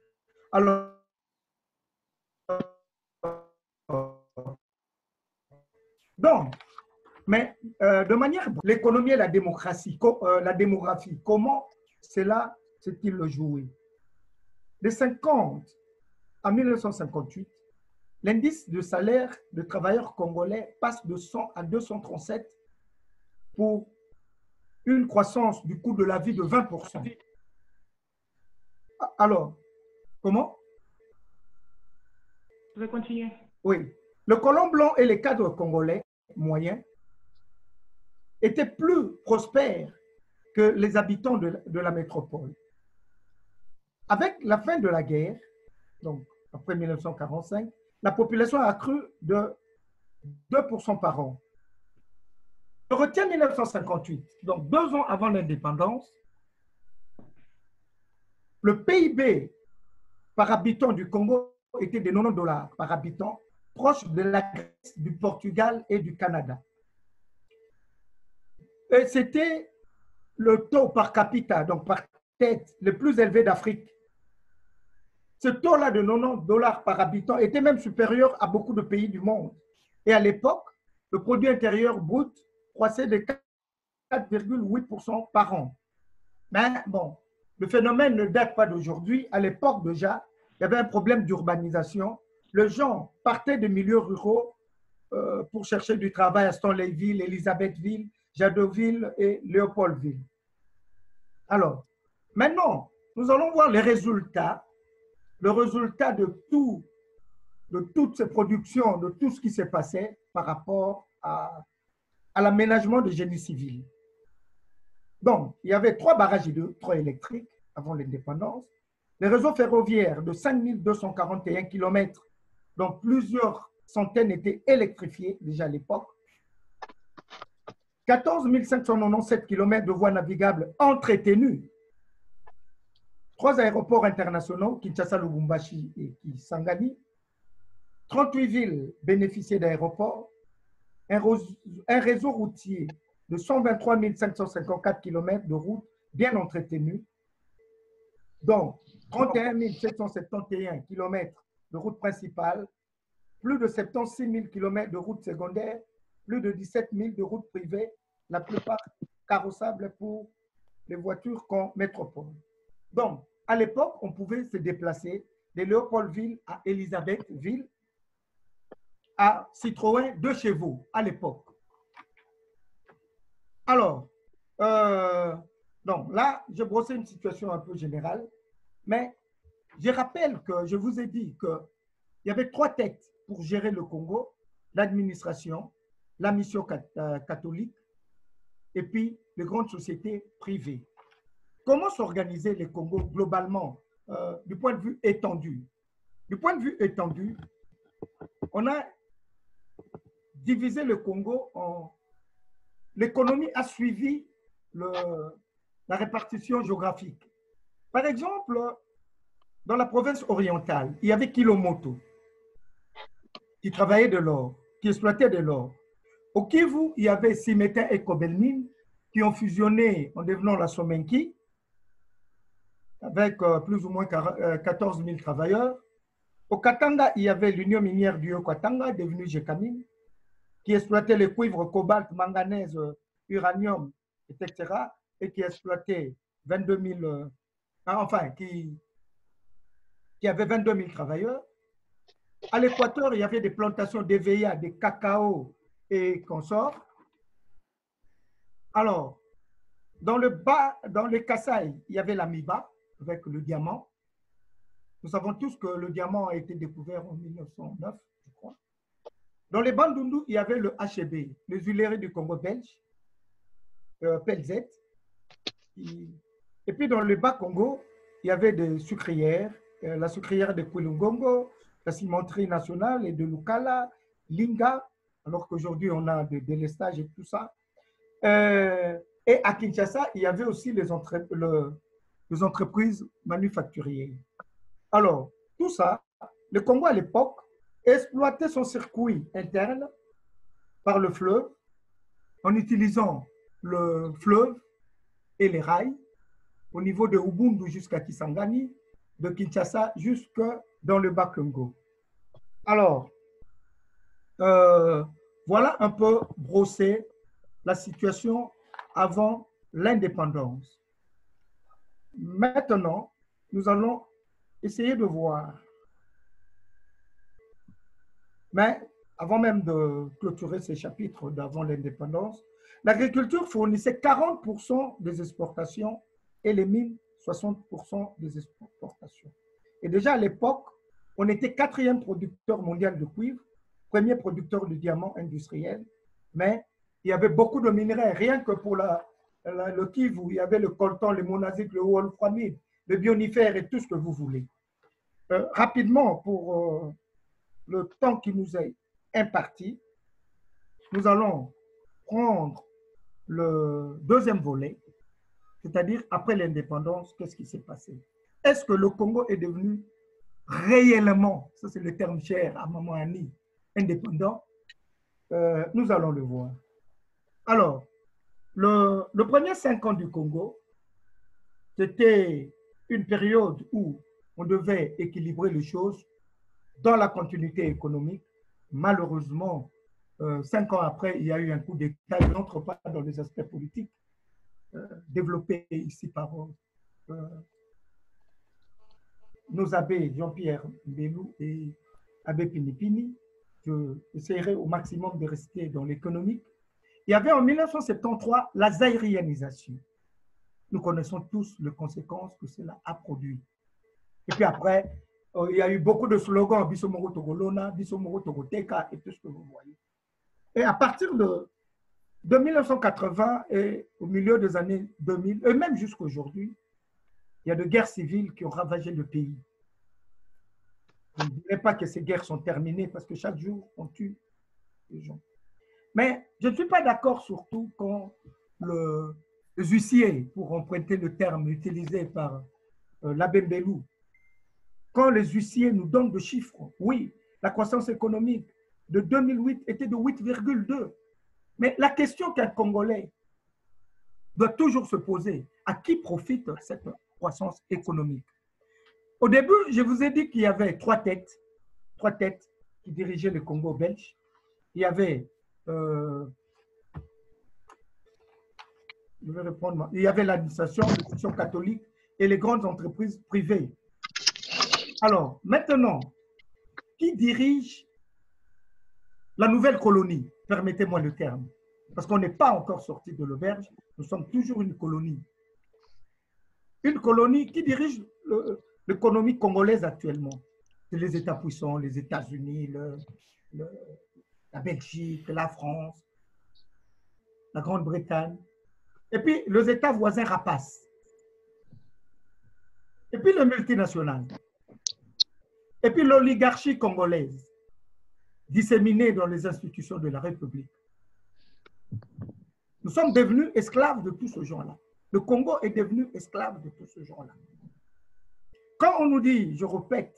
Alors, donc, mais de manière, l'économie et la démographie, comment cela s'est-il joué? De 50 à 1958, l'indice de salaire de travailleurs congolais passe de 100 à 237 pour une croissance du coût de la vie de 20%. Alors, comment? Je vais continuer. Oui. Le colon blanc et les cadres congolais moyens étaient plus prospères que les habitants de la métropole. Avec la fin de la guerre, donc après 1945, la population a accru de 2% par an. Je retiens 1958, donc 2 ans avant l'indépendance, le PIB par habitant du Congo était de 90 $ par habitant, proche de la Grèce, du Portugal et du Canada. Et c'était le taux par capita, donc par tête, le plus élevé d'Afrique. Ce taux-là de 90 $ par habitant était même supérieur à beaucoup de pays du monde. Et à l'époque, le produit intérieur brut croissait de 4,8% par an. Mais bon, le phénomène ne date pas d'aujourd'hui. À l'époque déjà, il y avait un problème d'urbanisation. Les gens partaient de milieux ruraux pour chercher du travail à Stanleyville, Elisabethville, Jadoville et Léopoldville. Alors, maintenant, nous allons voir les résultats, le résultat de toutes ces productions, de tout ce qui s'est passé par rapport à l'aménagement de génie civil. Donc, il y avait 3 barrages hydroélectriques avant l'indépendance, les réseaux ferroviaires de 5241 km, dont plusieurs centaines étaient électrifiés déjà à l'époque, 14 597 km de voies navigables entretenues, 3 aéroports internationaux, Kinshasa, Lubumbashi et Kisangani, 38 villes bénéficiaient d'aéroports, un réseau routier de 123 554 km de routes bien entretenues, dont 31 771 km de routes principales, plus de 76 000 km de routes secondaires, plus de 17 000 de routes privées, la plupart carrossables pour les voitures qu'en métropole. Donc, à l'époque, on pouvait se déplacer de Léopoldville à Elisabethville à Citroën 2 chevaux à l'époque. Alors, donc là, j'ai brossé une situation un peu générale, mais je rappelle que je vous ai dit qu'il y avait 3 têtes pour gérer le Congo, l'administration, la mission catholique et puis les grandes sociétés privées. Comment s'organiser les Congos globalement du point de vue étendu? Du point de vue étendu, on a divisé le Congo en... L'économie a suivi la répartition géographique. Par exemple, dans la province orientale, il y avait Kilomoto qui travaillait de l'or, qui exploitait de l'or. Au Kivu, il y avait Simeta et Kobelmine qui ont fusionné en devenant la Somenki avec plus ou moins 14 000 travailleurs. Au Katanga, il y avait l'Union minière du Haut-Katanga, devenue Gécamine, qui exploitait le cuivre, cobalt, manganèse, uranium, etc. et qui exploitait 22 000, enfin, qui avait 22 000 travailleurs. À l'équateur, il y avait des plantations d'EVA, de cacao et consorts. Alors, dans les Kasaï, il y avait la Miba avec le diamant. Nous savons tous que le diamant a été découvert en 1909, je crois. Dans les Bandundu, il y avait le HB, les huileries du Congo belge, Pelzet. Et puis dans le Bas-Congo, il y avait des sucrières, la sucrière de Kwilungongo, la cimenterie nationale et de Lukala, Linga, alors qu'aujourd'hui on a des délestages et tout ça. Et à Kinshasa, il y avait aussi les entreprises manufacturières. Alors, tout ça, le Congo à l'époque exploitait son circuit interne par le fleuve en utilisant le fleuve et les rails au niveau de Ubundu jusqu'à Kisangani, de Kinshasa jusque dans le Bas-Congo. Alors, voilà un peu brossé la situation avant l'indépendance. Maintenant, nous allons essayer de voir. Mais avant même de clôturer ces chapitres d'avant l'indépendance, l'agriculture fournissait 40% des exportations et les mines 60% des exportations. Et déjà à l'époque, on était 4e producteur mondial de cuivre, 1er producteur de diamants industriels, mais il y avait beaucoup de minerais, rien que pour le Kivu, il y avait le coltan, le monazite, le wolframite, le bionifère et tout ce que vous voulez. Rapidement, pour le temps qui nous est imparti, nous allons prendre le deuxième volet, c'est-à-dire après l'indépendance, qu'est-ce qui s'est passé? Est-ce que le Congo est devenu réellement, ça c'est le terme cher à Maman Annie, indépendant? Nous allons le voir. Alors, le premier 5 ans du Congo, c'était une période où on devait équilibrer les choses dans la continuité économique. Malheureusement, 5 ans après, il y a eu un coup d'État. Je n'entre pas dans les aspects politiques développés ici par nos abbés Jean-Pierre Mbelou et Abbé Pinipini. Je essaierai au maximum de rester dans l'économique. Il y avait en 1973 la zaïrianisation. Nous connaissons tous les conséquences que cela a produit. Et puis après, il y a eu beaucoup de slogans, Bissomoro Togolona, Bissomoro Togoteka et tout ce que vous voyez. Et à partir de 1980 et au milieu des années 2000, et même jusqu'à aujourd'hui, il y a des guerres civiles qui ont ravagé le pays. Je ne dirais pas que ces guerres sont terminées parce que chaque jour, on tue les gens. Mais je ne suis pas d'accord surtout quand les huissiers, pour emprunter le terme utilisé par l'abbé Mbelou, quand les huissiers nous donnent des chiffres, oui, la croissance économique de 2008 était de 8,2. Mais la question qu'un Congolais doit toujours se poser, à qui profite cette croissance économique? Au début, je vous ai dit qu'il y avait trois têtes qui dirigeaient le Congo belge. Il y avait, il y avait l'administration catholique et les grandes entreprises privées. Alors, maintenant, qui dirige la nouvelle colonie? Permettez-moi le terme, parce qu'on n'est pas encore sorti de l'auberge, nous sommes toujours une colonie. Une colonie qui dirige l'économie congolaise actuellement. Les États puissants, les États-Unis, la Belgique, la France, la Grande-Bretagne, et puis les États voisins rapaces, et puis le multinational, et puis l'oligarchie congolaise, disséminée dans les institutions de la République. Nous sommes devenus esclaves de tout ce genre-là. Le Congo est devenu esclave de tout ce genre-là. Quand on nous dit, je répète,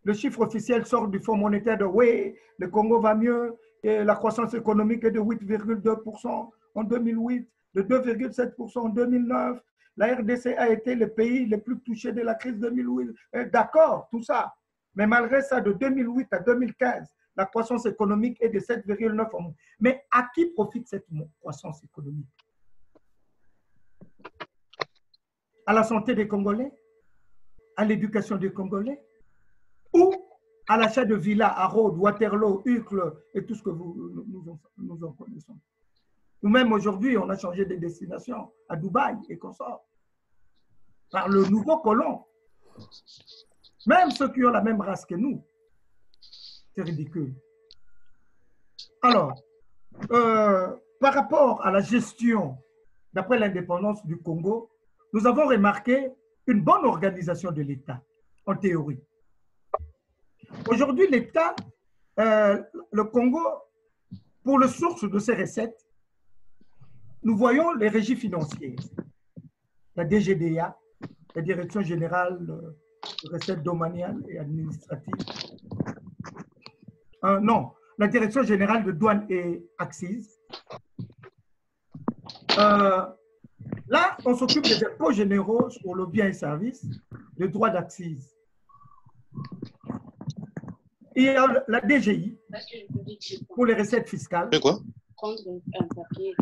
le chiffre officiel sort du Fonds monétaire de oui, le Congo va mieux, et la croissance économique est de 8,2% en 2008, de 2,7% en 2009. La RDC a été le pays le plus touché de la crise 2008. D'accord, tout ça. Mais malgré ça, de 2008 à 2015, la croissance économique est de 7,9%. Mais à qui profite cette croissance économique? À la santé des Congolais? À l'éducation des Congolais? Ou à l'achat de villas à Rhodes, Waterloo, Uccle et tout ce que nous en connaissons? Nous-mêmes, aujourd'hui, on a changé de destination à Dubaï et consorts par le nouveau colon. Même ceux qui ont la même race que nous. C'est ridicule. Alors, par rapport à la gestion, d'après l'indépendance du Congo, nous avons remarqué une bonne organisation de l'État, en théorie. Aujourd'hui, l'État, le Congo, pour le source de ses recettes, nous voyons les régies financières, la DGDA, la Direction générale de recettes domaniales et administratives. Non, la Direction générale de douane et accises. Là, on s'occupe des impôts généraux sur le bien et services, le droit d'accise. Il y a la DGI pour les recettes fiscales. C'est quoi? Prendre un papier.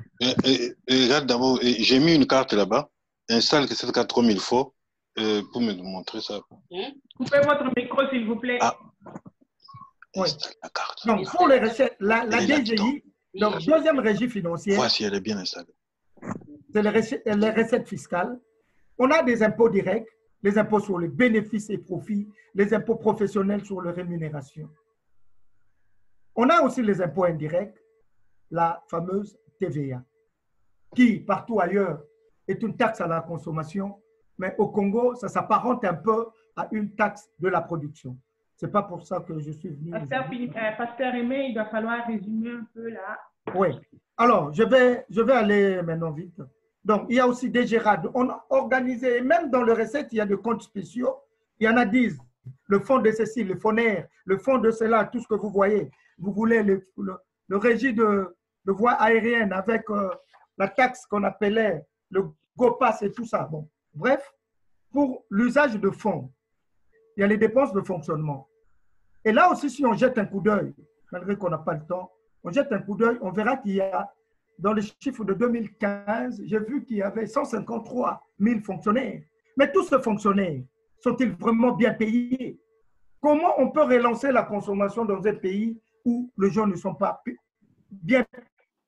Regarde d'abord, j'ai mis une carte là-bas. Installe cette carte comme il faut pour me montrer ça. Coupez votre micro, s'il vous plaît. Ah. Oui. La carte. Donc, pour les recettes, la DGI, donc deuxième régie financière. Voici, elle est bien installée. C'est les recettes fiscales. On a des impôts directs, les impôts sur les bénéfices et profits, les impôts professionnels sur les rémunérations. On a aussi les impôts indirects, la fameuse TVA, qui, partout ailleurs, est une taxe à la consommation, mais au Congo, ça s'apparente un peu à une taxe de la production. Ce n'est pas pour ça que je suis venu. Pasteur Aimé, il va falloir résumer un peu là. Oui. Alors, je vais aller maintenant vite. Donc, il y a aussi des GERAD. On a organisé, même dans les recettes, il y a des comptes spéciaux. Il y en a 10. Le fonds de ceci, le FONER, le fonds de cela, tout ce que vous voyez. Vous voulez le régime de voies aériennes avec la taxe qu'on appelait le GOPAS et tout ça. Bon, bref, pour l'usage de fonds, il y a les dépenses de fonctionnement. Et là aussi, si on jette un coup d'œil, malgré qu'on n'a pas le temps, on jette un coup d'œil, on verra qu'il y a, dans les chiffres de 2015, j'ai vu qu'il y avait 153 000 fonctionnaires. Mais tous ces fonctionnaires, sont-ils vraiment bien payés? Comment on peut relancer la consommation dans un pays où les gens ne sont pas bien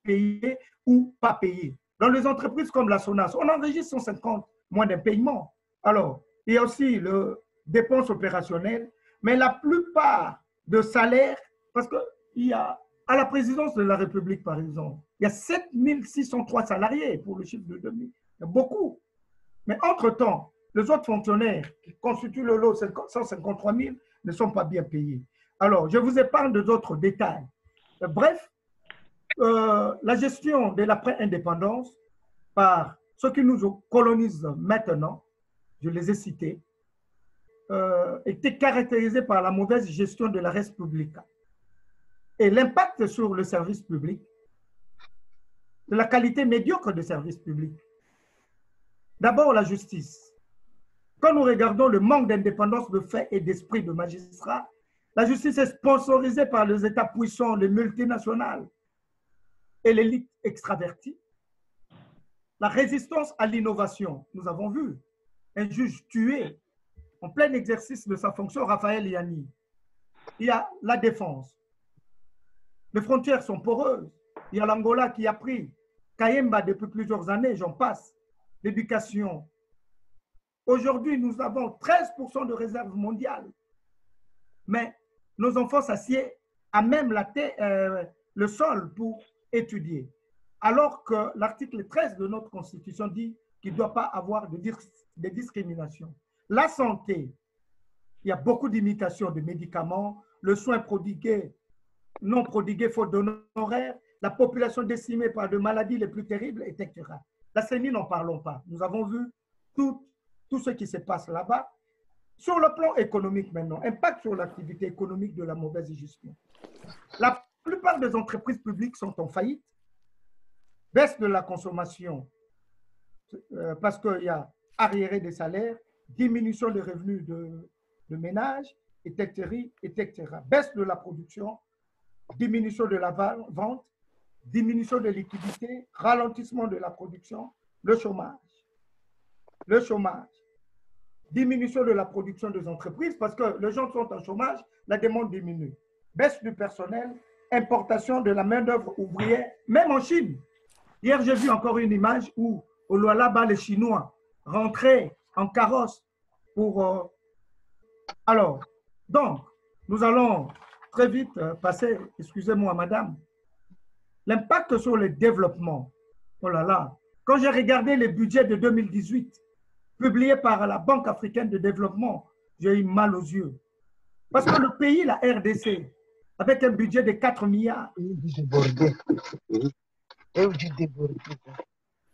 payés ou pas payés? Dans les entreprises comme la SONAS, on enregistre 150 moins d'un paiement. Alors, il y a aussi les dépenses opérationnelles, mais la plupart de salaires, parce qu'il y a à la présidence de la République, par exemple, il y a 7603 salariés pour le chiffre de 2000. Il y a beaucoup. Mais entre-temps, les autres fonctionnaires qui constituent le lot, 153 000, ne sont pas bien payés. Alors, je vous épargne d'autres détails. Bref, la gestion de l'après-indépendance par ceux qui nous colonisent maintenant, je les ai cités, était caractérisée par la mauvaise gestion de la res publica. Et l'impact sur le service public, de la qualité médiocre des services publics. D'abord, la justice. Quand nous regardons le manque d'indépendance de fait et d'esprit de magistrats, la justice est sponsorisée par les États puissants, les multinationales et l'élite extravertie. La résistance à l'innovation, nous avons vu un juge tué en plein exercice de sa fonction, Raphaël Yanni. Il y a la défense. Les frontières sont poreuses. Il y a l'Angola qui a pris Kayemba depuis plusieurs années, j'en passe. L'éducation. Aujourd'hui, nous avons 13% de réserve mondiale. Mais nos enfants s'assiedent à même le sol pour étudier. alors que l'article 13 de notre Constitution dit qu'il ne doit pas avoir de discrimination. La santé, il y a beaucoup d'imitations de médicaments, le soin prodigué, non prodigué faute d'honoraires, la population décimée par de maladies les plus terribles, etc. La CENI, n'en parlons pas. Nous avons vu tout ce qui se passe là-bas. Sur le plan économique maintenant, impact sur l'activité économique de la mauvaise gestion. La plupart des entreprises publiques sont en faillite, baisse de la consommation parce qu'il y a arriéré des salaires, diminution des revenus de ménage, etc., etc. Baisse de la production, diminution de la vente, diminution de liquidité, ralentissement de la production, le chômage, diminution de la production des entreprises parce que les gens sont en chômage, la demande diminue, baisse du personnel, importation de la main-d'œuvre ouvrière, même en Chine. Hier, j'ai vu encore une image où là-bas, les Chinois rentraient en carrosse pour... Alors, donc, nous allons très vite passer, excusez-moi madame, l'impact sur le développement. Oh là là, quand j'ai regardé les budgets de 2018, publiés par la Banque africaine de développement, j'ai eu mal aux yeux. Parce que le pays, la RDC, avec un budget de 4 milliards,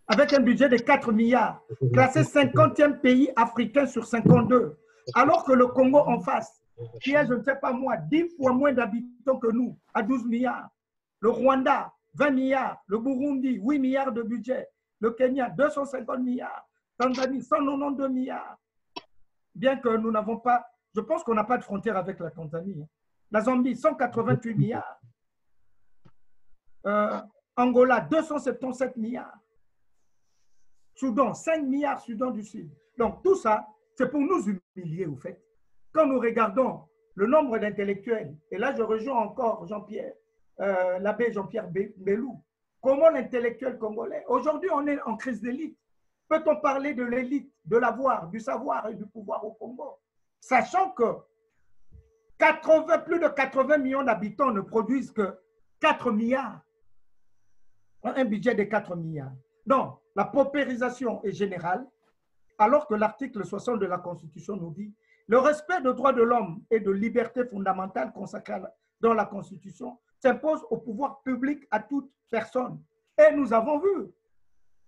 avec un budget de 4 milliards, classé 50e pays africain sur 52, alors que le Congo en face, qui a, je ne sais pas moi, 10 fois moins d'habitants que nous, à 12 milliards, le Rwanda, 20 milliards, le Burundi, 8 milliards de budget, le Kenya, 250 milliards, Tanzanie, 192 milliards. Bien que nous n'avons pas, je pense qu'on n'a pas de frontière avec la Tanzanie. La Zambie, 188 milliards. Angola, 277 milliards. Soudan, 5 milliards, Soudan du Sud. Donc tout ça, c'est pour nous humilier au fait. Quand nous regardons le nombre d'intellectuels, et là je rejoins encore Jean-Pierre, l'abbé Jean-Pierre Bellou, comment l'intellectuel congolais, aujourd'hui on est en crise d'élite. Peut-on parler de l'élite, de l'avoir, du savoir et du pouvoir au Congo, sachant que plus de 80 millions d'habitants ne produisent que 4 milliards, un budget de 4 milliards. Donc, la paupérisation est générale, alors que l'article 60 de la Constitution nous dit le respect des droits de l'homme et de libertés fondamentales consacrées dans la Constitution s'impose au pouvoir public à toute personne. Et nous avons vu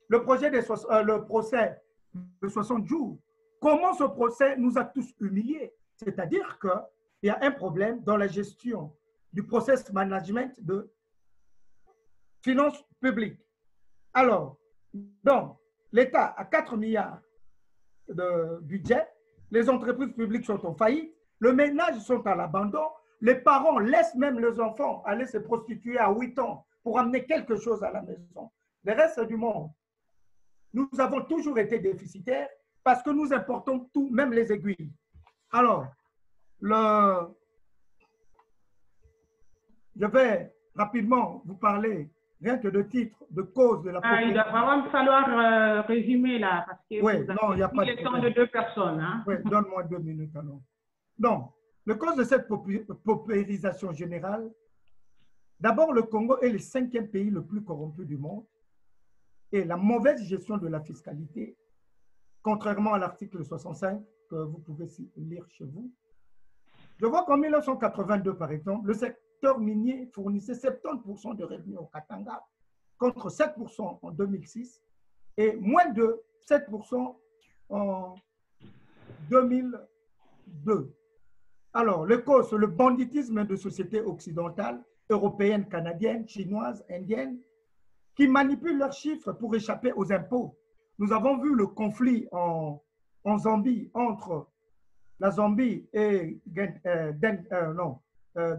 le procès de 60 jours. Comment ce procès nous a tous humiliés? C'est-à-dire qu'il y a un problème dans la gestion du process management de finances publiques. Alors, donc, l'État a 4 milliards de budget, les entreprises publiques sont en faillite, les ménages sont à l'abandon, les parents laissent même les enfants aller se prostituer à 8 ans pour amener quelque chose à la maison. Le reste du monde, nous avons toujours été déficitaires parce que nous importons tout, même les aiguilles. Alors, je vais rapidement vous parler rien que de titre, de cause de la pauvreté. Il va vraiment falloir résumer là, parce que oui, vous non, il n'y a pas le temps de 2 personnes. Hein? Oui, donne-moi 2 minutes alors. Donc, le cause de cette paupérisation générale, d'abord, le Congo est le 5e pays le plus corrompu du monde et la mauvaise gestion de la fiscalité, contrairement à l'article 65 que vous pouvez lire chez vous. Je vois qu'en 1982, par exemple, le secteur minier fournissait 70% de revenus au Katanga, contre 7% en 2006 et moins de 7% en 2002. Alors, les causes, le banditisme de sociétés occidentales, européennes, canadiennes, chinoises, indiennes, qui manipulent leurs chiffres pour échapper aux impôts. Nous avons vu le conflit en Zambie entre la Zambie et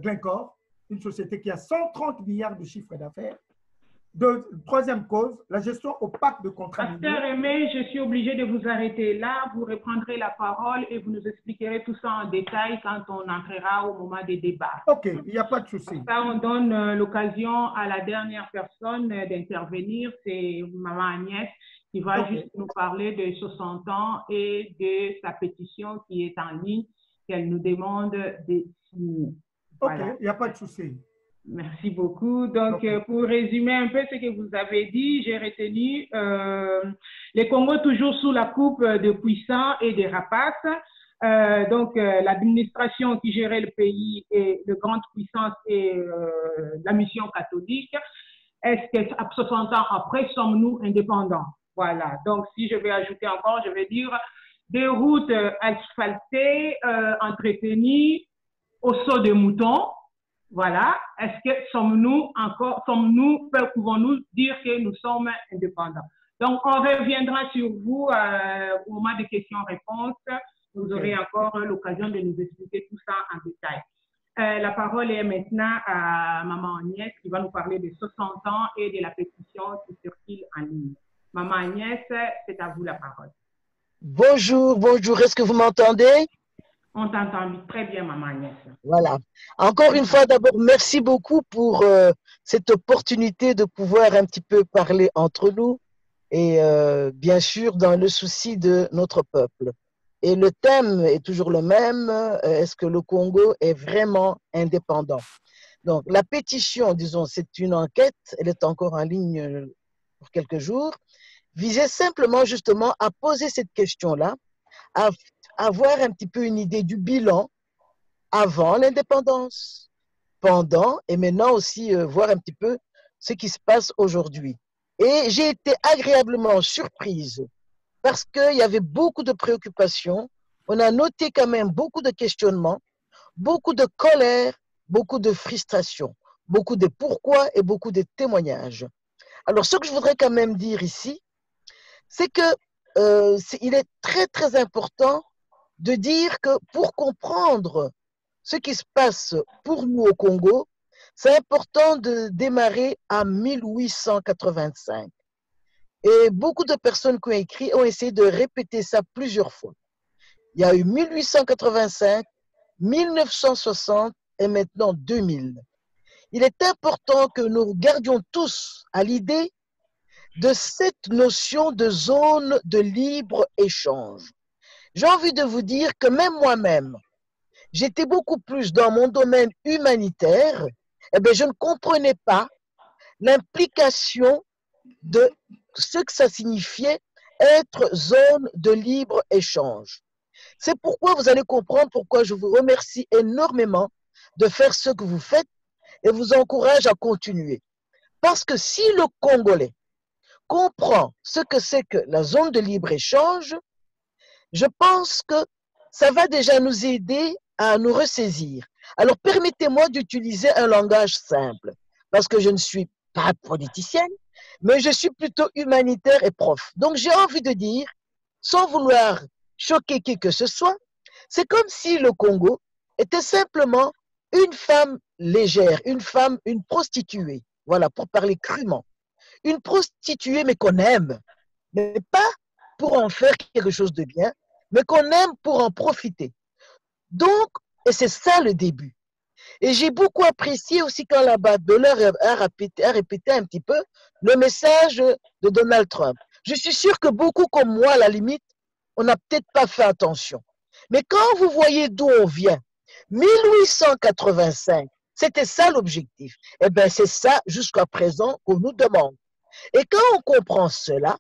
Glencore, une société qui a 130 milliards de chiffre d'affaires. Troisième cause, la gestion opaque de contrats miniers. Pasteur Aimé, je suis obligée de vous arrêter là. Vous reprendrez la parole et vous nous expliquerez tout ça en détail quand on entrera au moment des débats. OK, il n'y a pas de souci. Ça, on donne l'occasion à la dernière personne d'intervenir, c'est Maman Agnès, qui va juste nous parler de 60 ans et de sa pétition qui est en ligne, qu'elle nous demande de signer. Voilà. OK, il n'y a pas de souci. Merci beaucoup. Donc, pour résumer un peu ce que vous avez dit, j'ai retenu les Congos toujours sous la coupe de puissants et des rapaces. L'administration qui gérait le pays et de grande puissance et la mission catholique. Est-ce que 60 ans après, sommes-nous indépendants? Voilà. Donc, si je vais ajouter encore, je vais dire des routes asphaltées, entretenues au saut de moutons. Voilà. Est-ce que pouvons-nous dire que nous sommes indépendants? Donc, on reviendra sur vous au moment des questions-réponses. Vous aurez encore l'occasion de nous expliquer tout ça en détail. La parole est maintenant à Maman Agnès qui va nous parler de 60 ans et de la pétition qui circule en ligne. Maman Agnès, c'est à vous la parole. Bonjour, bonjour. Est-ce que vous m'entendez? On t'entend très bien, Maman Agnès. Voilà. Encore une fois, d'abord, merci beaucoup pour cette opportunité de pouvoir un petit peu parler entre nous et bien sûr dans le souci de notre peuple. Et le thème est toujours le même, est-ce que le Congo est vraiment indépendant? Donc la pétition, disons, c'est une enquête, elle est encore en ligne pour quelques jours, visait simplement justement à poser cette question-là, à avoir un petit peu une idée du bilan avant l'indépendance, pendant et maintenant aussi voir un petit peu ce qui se passe aujourd'hui. Et j'ai été agréablement surprise parce qu'il y avait beaucoup de préoccupations. On a noté quand même beaucoup de questionnements, beaucoup de colère, beaucoup de frustration, beaucoup de pourquoi et beaucoup de témoignages. Alors, ce que je voudrais quand même dire ici, c'est que il est très, très important de dire que pour comprendre ce qui se passe pour nous au Congo, c'est important de démarrer en 1885. Et beaucoup de personnes qui ont écrit ont essayé de répéter ça plusieurs fois. Il y a eu 1885, 1960 et maintenant 2000. Il est important que nous gardions tous à l'idée de cette notion de zone de libre-échange. J'ai envie de vous dire que même moi-même, j'étais beaucoup plus dans mon domaine humanitaire, eh bien, je ne comprenais pas l'implication de ce que ça signifiait être zone de libre-échange. C'est pourquoi vous allez comprendre pourquoi je vous remercie énormément de faire ce que vous faites et vous encourage à continuer. Parce que si le Congolais comprend ce que c'est que la zone de libre-échange, je pense que ça va déjà nous aider à nous ressaisir. Alors, permettez-moi d'utiliser un langage simple, parce que je ne suis pas politicienne, mais je suis plutôt humanitaire et prof. Donc, j'ai envie de dire, sans vouloir choquer qui que ce soit, c'est comme si le Congo était simplement une femme légère, une prostituée, voilà, pour parler crûment. Une prostituée, mais qu'on aime, mais pas pour en faire quelque chose de bien, mais qu'on aime pour en profiter. Donc, et c'est ça le début. Et j'ai beaucoup apprécié aussi quand la Babeleur a répété un petit peu le message de Donald Trump. Je suis sûr que beaucoup comme moi, à la limite, on n'a peut-être pas fait attention. Mais quand vous voyez d'où on vient, 1885, c'était ça l'objectif. Eh bien, c'est ça jusqu'à présent qu'on nous demande. Et quand on comprend cela,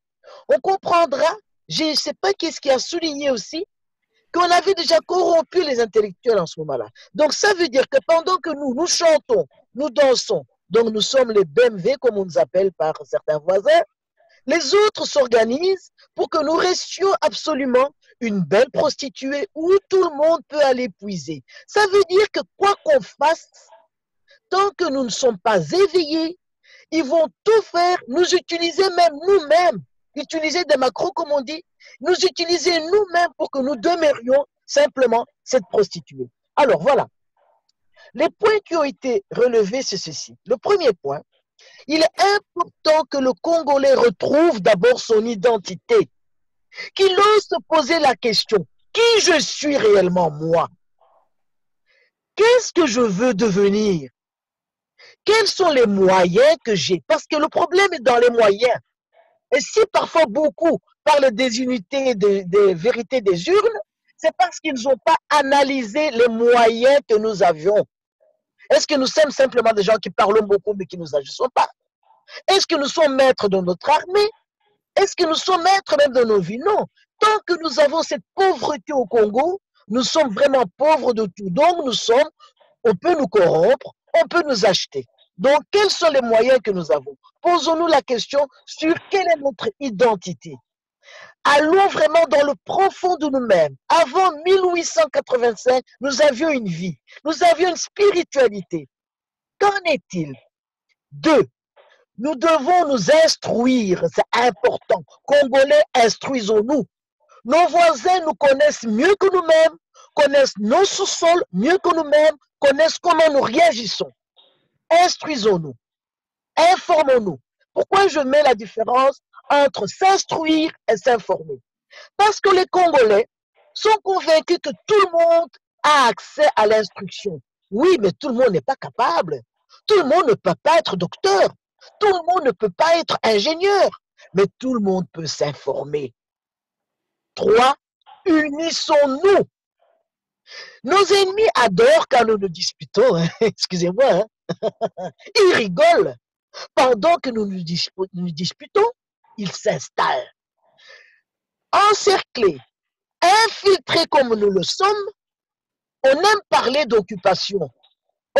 on comprendra, je ne sais pas qu'est-ce qui a souligné aussi, qu'on avait déjà corrompu les intellectuels en ce moment-là. Donc ça veut dire que pendant que nous chantons, nous dansons, donc nous sommes les BMW, comme on nous appelle par certains voisins, les autres s'organisent pour que nous restions absolument une belle prostituée où tout le monde peut aller puiser. Ça veut dire que quoi qu'on fasse, tant que nous ne sommes pas éveillés, ils vont tout faire, nous utiliser même nous-mêmes, utiliser des macros comme on dit, nous utiliser nous-mêmes pour que nous demeurions simplement cette prostituée. Alors voilà, les points qui ont été relevés, c'est ceci. Le premier point, il est important que le Congolais retrouve d'abord son identité, qu'il ose se poser la question, qui je suis réellement moi? Qu'est-ce que je veux devenir? Quels sont les moyens que j'ai? Parce que le problème est dans les moyens. Et si parfois beaucoup parlent des unités, des vérités des urnes, c'est parce qu'ils n'ont pas analysé les moyens que nous avions. Est-ce que nous sommes simplement des gens qui parlons beaucoup mais qui ne nous agissons pas? Est-ce que nous sommes maîtres de notre armée? Est-ce que nous sommes maîtres même de nos vies? Non. Tant que nous avons cette pauvreté au Congo, nous sommes vraiment pauvres de tout. Donc on peut nous corrompre, on peut nous acheter. Donc quels sont les moyens que nous avons? Posons-nous la question sur quelle est notre identité. Allons vraiment dans le profond de nous-mêmes. Avant 1885, nous avions une vie, nous avions une spiritualité. Qu'en est-il? 2. Nous devons nous instruire, c'est important. Congolais, instruisons-nous. Nos voisins nous connaissent mieux que nous-mêmes, connaissent nos sous-sols mieux que nous-mêmes, connaissent comment nous réagissons. Instruisons-nous, informons-nous. Pourquoi je mets la différence entre s'instruire et s'informer? Parce que les Congolais sont convaincus que tout le monde a accès à l'instruction. Oui, mais tout le monde n'est pas capable. Tout le monde ne peut pas être docteur. Tout le monde ne peut pas être ingénieur. Mais tout le monde peut s'informer. 3. Unissons-nous. Nos ennemis adorent quand nous nous disputons. Excusez-moi. Ils rigolent. Pendant que nous nous disputons, ils s'installent. Encerclés, infiltrés comme nous le sommes, on aime parler d'occupation.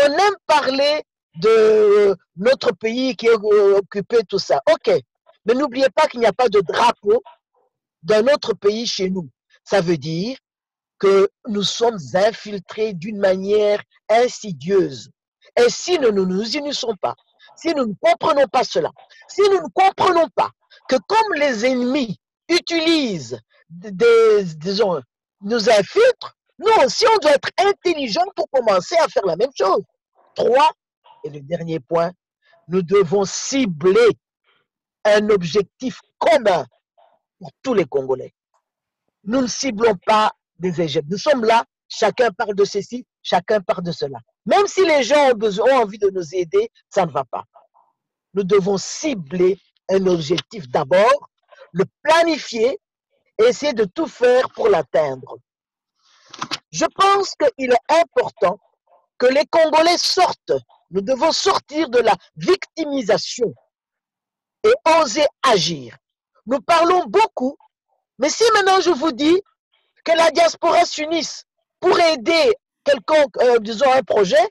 On aime parler de notre pays qui est occupé, tout ça. Ok, mais n'oubliez pas qu'il n'y a pas de drapeau d'un autre pays chez nous. Ça veut dire que nous sommes infiltrés d'une manière insidieuse. Et si nous ne nous unissons pas, si nous ne comprenons pas cela, si nous ne comprenons pas que comme les ennemis utilisent disons, nous infiltrent, nous aussi on doit être intelligents pour commencer à faire la même chose. 3, et le dernier point, nous devons cibler un objectif commun pour tous les Congolais. Nous ne ciblons pas des échecs. Nous sommes là, chacun parle de ceci, chacun parle de cela. Même si les gens ont envie de nous aider, ça ne va pas. Nous devons cibler un objectif d'abord, le planifier et essayer de tout faire pour l'atteindre. Je pense qu'il est important que les Congolais sortent. Nous devons sortir de la victimisation et oser agir. Nous parlons beaucoup, mais si maintenant je vous dis que la diaspora s'unisse pour aider quelqu'un, disons un projet,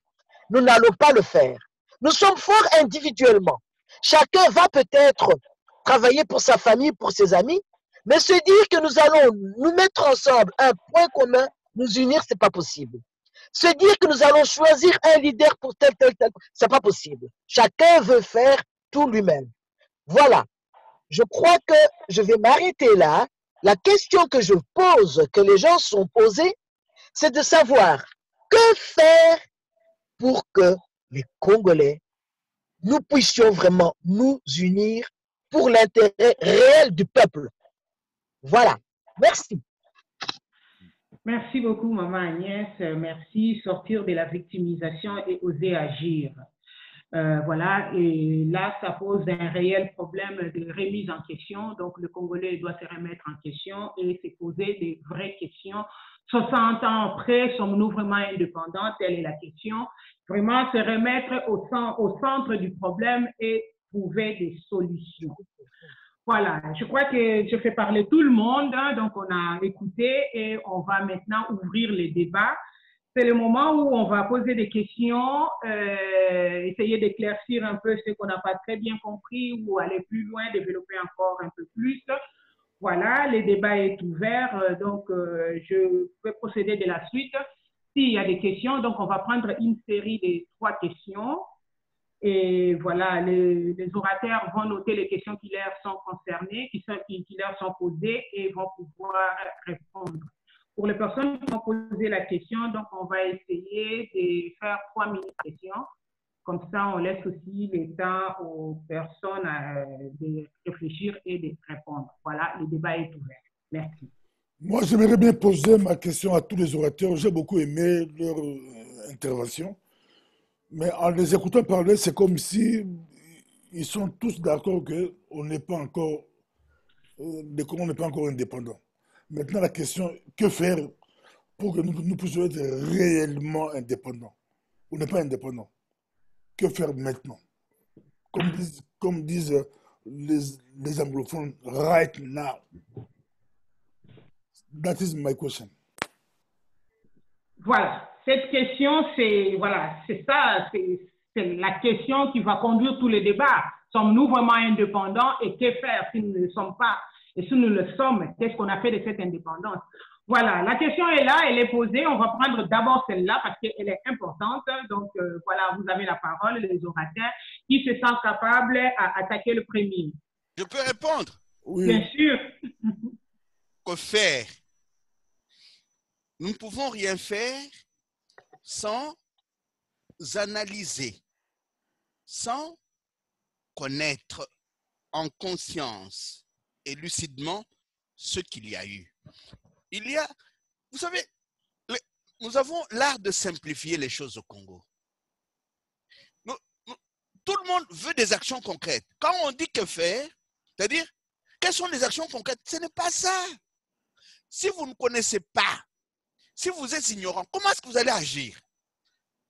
nous n'allons pas le faire. Nous sommes forts individuellement. Chacun va peut-être travailler pour sa famille, pour ses amis, mais se dire que nous allons nous mettre ensemble, un point commun, nous unir, ce n'est pas possible. Se dire que nous allons choisir un leader pour tel, ce n'est pas possible. Chacun veut faire tout lui-même. Voilà. Je crois que je vais m'arrêter là. La question que je pose, que les gens sont posés, c'est de savoir que faire pour que les Congolais, nous puissions vraiment nous unir pour l'intérêt réel du peuple. Voilà. Merci. Merci beaucoup, Maman Agnès. Merci. Sortir de la victimisation et oser agir. Voilà, et là, ça pose un réel problème de remise en question. Donc, le Congolais doit se remettre en question et se poser des vraies questions. 60 ans après, sommes-nous vraiment indépendants? Telle est la question. Vraiment se remettre au centre du problème et trouver des solutions. Voilà, je crois que je fais parler tout le monde, hein, donc on a écouté et on va maintenant ouvrir les débats. C'est le moment où on va poser des questions, essayer d'éclaircir un peu ce qu'on n'a pas très bien compris ou aller plus loin, développer encore un peu plus. Voilà, le débat est ouvert, donc je peux procéder de la suite. S'il y a des questions, donc on va prendre une série de 3 questions. Et voilà, les orateurs vont noter les questions qui leur sont concernées, qui leur sont posées et vont pouvoir répondre. Pour les personnes qui ont posé la question, donc on va essayer de faire 3 mini-questions. Comme ça, on laisse aussi le temps aux personnes de réfléchir et de répondre. Voilà, le débat est ouvert. Merci. Moi, j'aimerais bien poser ma question à tous les orateurs. J'ai beaucoup aimé leur intervention. Mais en les écoutant parler, c'est comme si ils sont tous d'accord qu'on n'est pas encore, le Congo n'est pas encore indépendant. Maintenant, la question, que faire pour que nous puissions être réellement indépendants? on n'est pas indépendant. Que faire maintenant? Comme disent les anglophones, right now. That is my question. Voilà, cette question, c'est ça, c'est la question qui va conduire tous les débats. Sommes-nous vraiment indépendants et que faire si nous ne le sommes pas? Et si nous le sommes, qu'est-ce qu'on a fait de cette indépendance? Voilà, la question est là, elle est posée. On va prendre d'abord celle-là parce qu'elle est importante. Donc, voilà, vous avez la parole, les orateurs, qui se sentent capables à attaquer le premier. Je peux répondre? Oui. Bien sûr. Que faire? Nous ne pouvons rien faire sans analyser, sans connaître en conscience et lucidement ce qu'il y a eu. Il y a, vous savez, nous avons l'art de simplifier les choses au Congo. Tout le monde veut des actions concrètes. Quand on dit que faire, c'est-à-dire, quelles sont les actions concrètes? Ce n'est pas ça. Si vous ne connaissez pas, si vous êtes ignorant, comment est-ce que vous allez agir?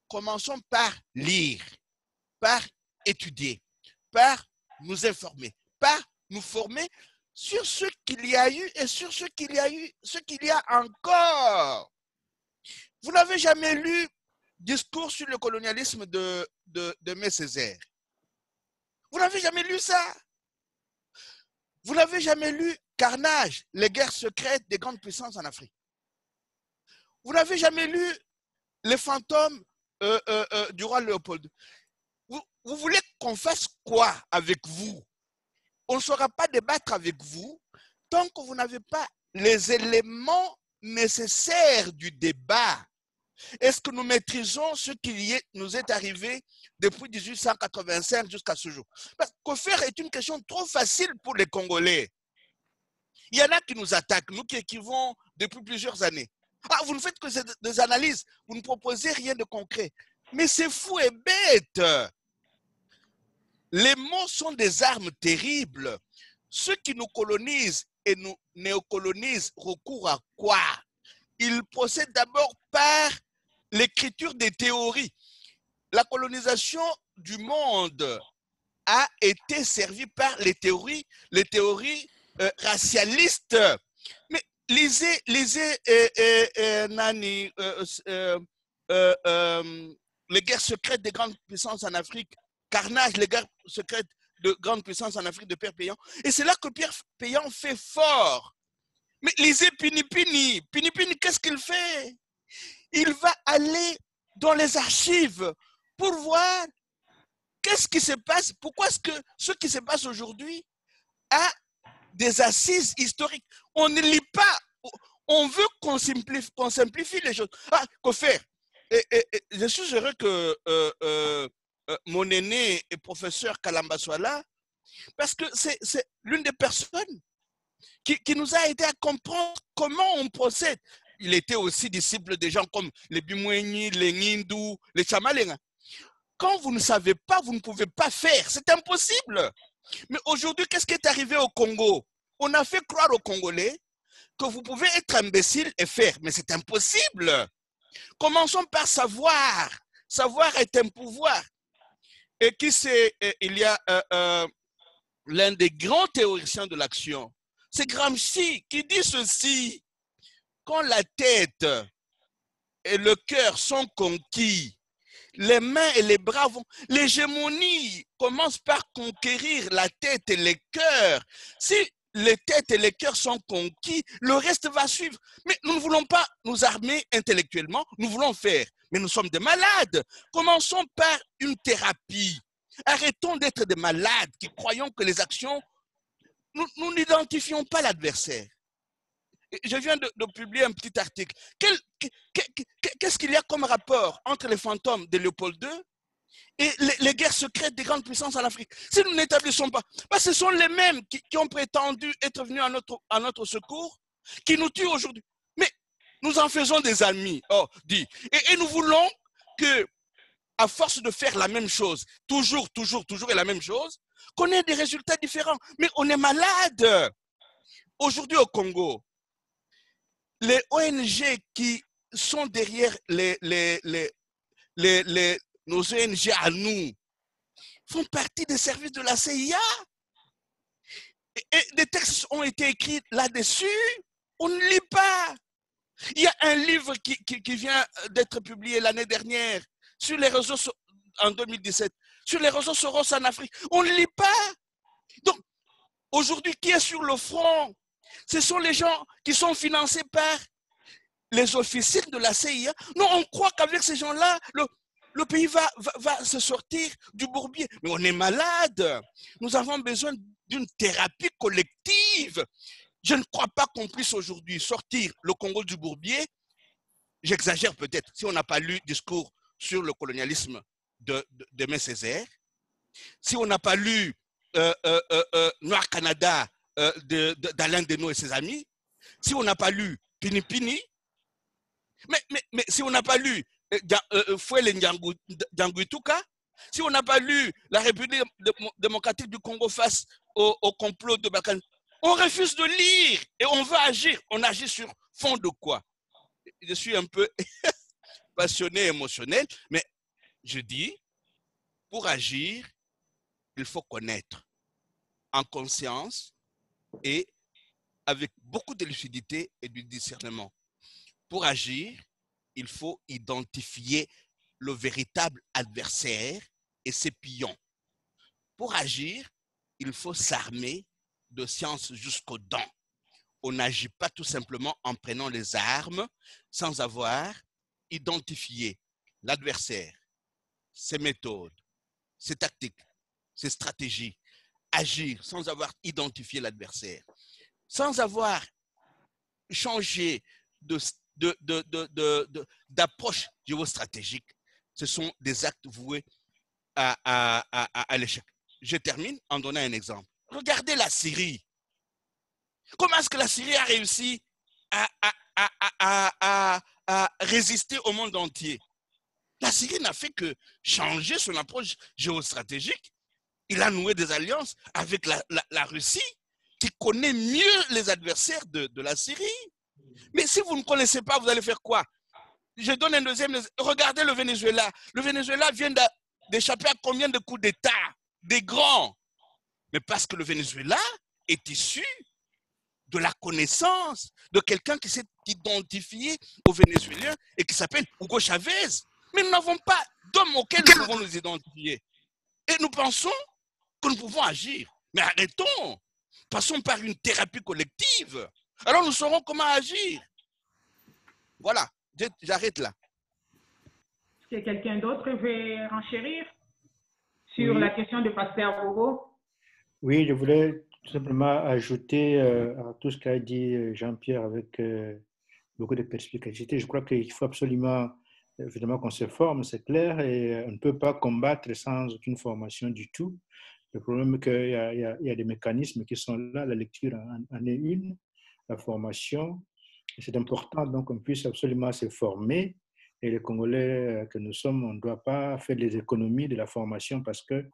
Commençons par lire, par étudier, par nous informer, par nous former sur ce qu'il y a eu et sur ce qu'il y a encore. Vous n'avez jamais lu Discours sur le colonialisme de Aimé Césaire? Vous n'avez jamais lu ça? Vous n'avez jamais lu Carnage, les guerres secrètes des grandes puissances en Afrique? Vous n'avez jamais lu Les fantômes du roi Léopold? Vous voulez qu'on fasse quoi avec vous? On ne saura pas débattre avec vous tant que vous n'avez pas les éléments nécessaires du débat. Est-ce que nous maîtrisons ce qui nous est arrivé depuis 1885 jusqu'à ce jour? Parce que faire est une question trop facile pour les Congolais. Il y en a qui nous attaquent, nous qui écrivons depuis plusieurs années. Ah, vous ne faites que des analyses, vous ne proposez rien de concret. Mais c'est fou et bête. Les mots sont des armes terribles. Ceux qui nous colonisent et nous néocolonisent recourent à quoi? Ils procèdent d'abord par l'écriture des théories. La colonisation du monde a été servie par les théories racialistes. Mais lisez Nani, les guerres secrètes des grandes puissances en Afrique, Carnage, les guerres secrètes de grandes puissances en Afrique de Pierre Péan. Et c'est là que Pierre Péan fait fort. Mais lisez Pinipini. Pinipini, qu'est-ce qu'il fait? Il va aller dans les archives pour voir qu'est-ce qui se passe, pourquoi est-ce que ce qui se passe aujourd'hui a des assises historiques. On ne lit pas, on veut qu'on simplifie les choses. Ah, que faire? Je suis heureux que mon aîné et professeur Kalamba soit là, parce que c'est l'une des personnes qui nous a aidé à comprendre comment on procède. Il était aussi disciple de gens comme les Bimoueni, les Nindou, les Chamalenga. Quand vous ne savez pas, vous ne pouvez pas faire. C'est impossible. Mais aujourd'hui, qu'est-ce qui est arrivé au Congo? On a fait croire aux Congolais que vous pouvez être imbécile et faire. Mais c'est impossible. Commençons par savoir. Savoir est un pouvoir. Et il y a l'un des grands théoriciens de l'action, c'est Gramsci qui dit ceci: quand la tête et le cœur sont conquis, les mains et les bras vont. L'hégémonie commence par conquérir la tête et les cœurs. Si les têtes et les cœurs sont conquis, le reste va suivre. Mais nous ne voulons pas nous armer intellectuellement, nous voulons faire. Mais nous sommes des malades. Commençons par une thérapie. Arrêtons d'être des malades qui croyons que les actions, nous n'identifions pas l'adversaire. Je viens de publier un petit article. Qu'est-ce qu'il y a comme rapport entre les fantômes de Léopold II et les guerres secrètes des grandes puissances en Afrique? Si nous n'établissons pas, ce sont les mêmes qui ont prétendu être venus à notre secours, qui nous tuent aujourd'hui. Mais nous en faisons des amis. Oh, dit. Et nous voulons que, à force de faire la même chose, toujours et la même chose, qu'on ait des résultats différents. Mais on est malade. Aujourd'hui au Congo, les ONG qui sont derrière nos ONG à nous font partie des services de la CIA. Et des textes ont été écrits là-dessus. On ne lit pas. Il y a un livre qui vient d'être publié l'année dernière sur les réseaux en 2017, sur les réseaux Soros en Afrique. On ne lit pas. Donc, aujourd'hui, qui est sur le front? Ce sont les gens qui sont financés par les officiers de la CIA. Non, on croit qu'avec ces gens-là, le pays va se sortir du bourbier. Mais on est malade. Nous avons besoin d'une thérapie collective. Je ne crois pas qu'on puisse aujourd'hui sortir le Congo du bourbier. J'exagère peut-être, si on n'a pas lu Discours sur le colonialisme d'Aimé Césaire, si on n'a pas lu Noir Canada d'Alain Deneau et ses amis, si on n'a pas lu Pini Pini, mais si on n'a pas lu Fouel Ndianguituka, si on n'a pas lu La République démocratique du Congo face au complot de Bakan, on refuse de lire et on va agir. On agit sur fond de quoi? Je suis un peu passionné, émotionnel, mais je dis, pour agir, il faut connaître en conscience et avec beaucoup de lucidité et du discernement. Pour agir, il faut identifier le véritable adversaire et ses pions. Pour agir, il faut s'armer de science jusqu'aux dents. On n'agit pas tout simplement en prenant les armes sans avoir identifié l'adversaire, ses méthodes, ses tactiques, ses stratégies. Agir sans avoir identifié l'adversaire, sans avoir changé d'approche géostratégique, ce sont des actes voués à l'échec. Je termine en donnant un exemple. Regardez la Syrie. Comment est-ce que la Syrie a réussi à résister au monde entier? La Syrie n'a fait que changer son approche géostratégique. Il a noué des alliances avec la Russie, qui connaît mieux les adversaires de la Syrie. Mais si vous ne connaissez pas, vous allez faire quoi? Je donne un deuxième. Regardez le Venezuela. Le Venezuela vient d'échapper à combien de coups d'État? Des grands. Mais parce que le Venezuela est issu de la connaissance de quelqu'un qui s'est identifié aux Vénézuéliens et qui s'appelle Hugo Chavez. Mais nous n'avons pas d'homme auquel nous pouvons nous identifier. Et nous pensons que nous pouvons agir. Mais arrêtons. Passons par une thérapie collective. Alors nous saurons comment agir. Voilà, j'arrête là. Est-ce que quelqu'un d'autre veut renchérir sur la question de Pasteur Bobo? Oui, je voulais tout simplement ajouter à tout ce qu'a dit Jean-Pierre avec beaucoup de perspicacité. Je crois qu'il faut absolument, évidemment, qu'on se forme, c'est clair, et on ne peut pas combattre sans aucune formation du tout. Le problème est qu'il y a des mécanismes qui sont là, la lecture en est une, la formation. C'est important donc qu'on puisse absolument se former. Et les Congolais que nous sommes, on ne doit pas faire les économies de la formation parce que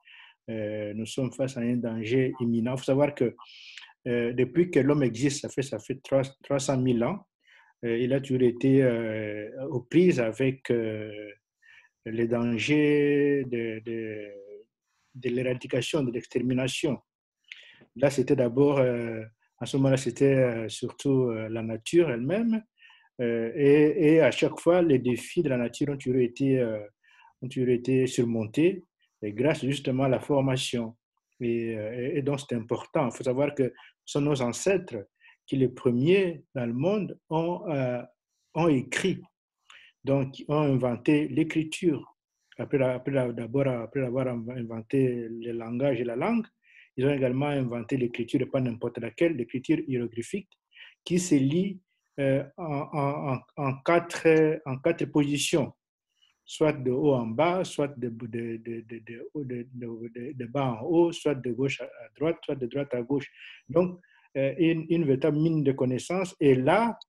nous sommes face à un danger imminent. Il faut savoir que depuis que l'homme existe, ça fait 300 000 ans, il a toujours été aux prises avec les dangers de l'éradication, de l'extermination. Là, c'était d'abord, à ce moment-là, c'était surtout la nature elle-même. Et à chaque fois, les défis de la nature ont toujours été surmontés grâce justement à la formation. Et donc, c'est important. Il faut savoir que ce sont nos ancêtres qui, les premiers dans le monde, ont écrit. Donc, ont inventé l'écriture. Après avoir inventé le langage et la langue, ils ont également inventé l'écriture, et pas n'importe laquelle, l'écriture hiéroglyphique, qui se lit en quatre positions, soit de haut en bas, soit de bas en haut, soit de gauche à droite, soit de droite à gauche. Donc, une véritable mine de connaissances. Et là,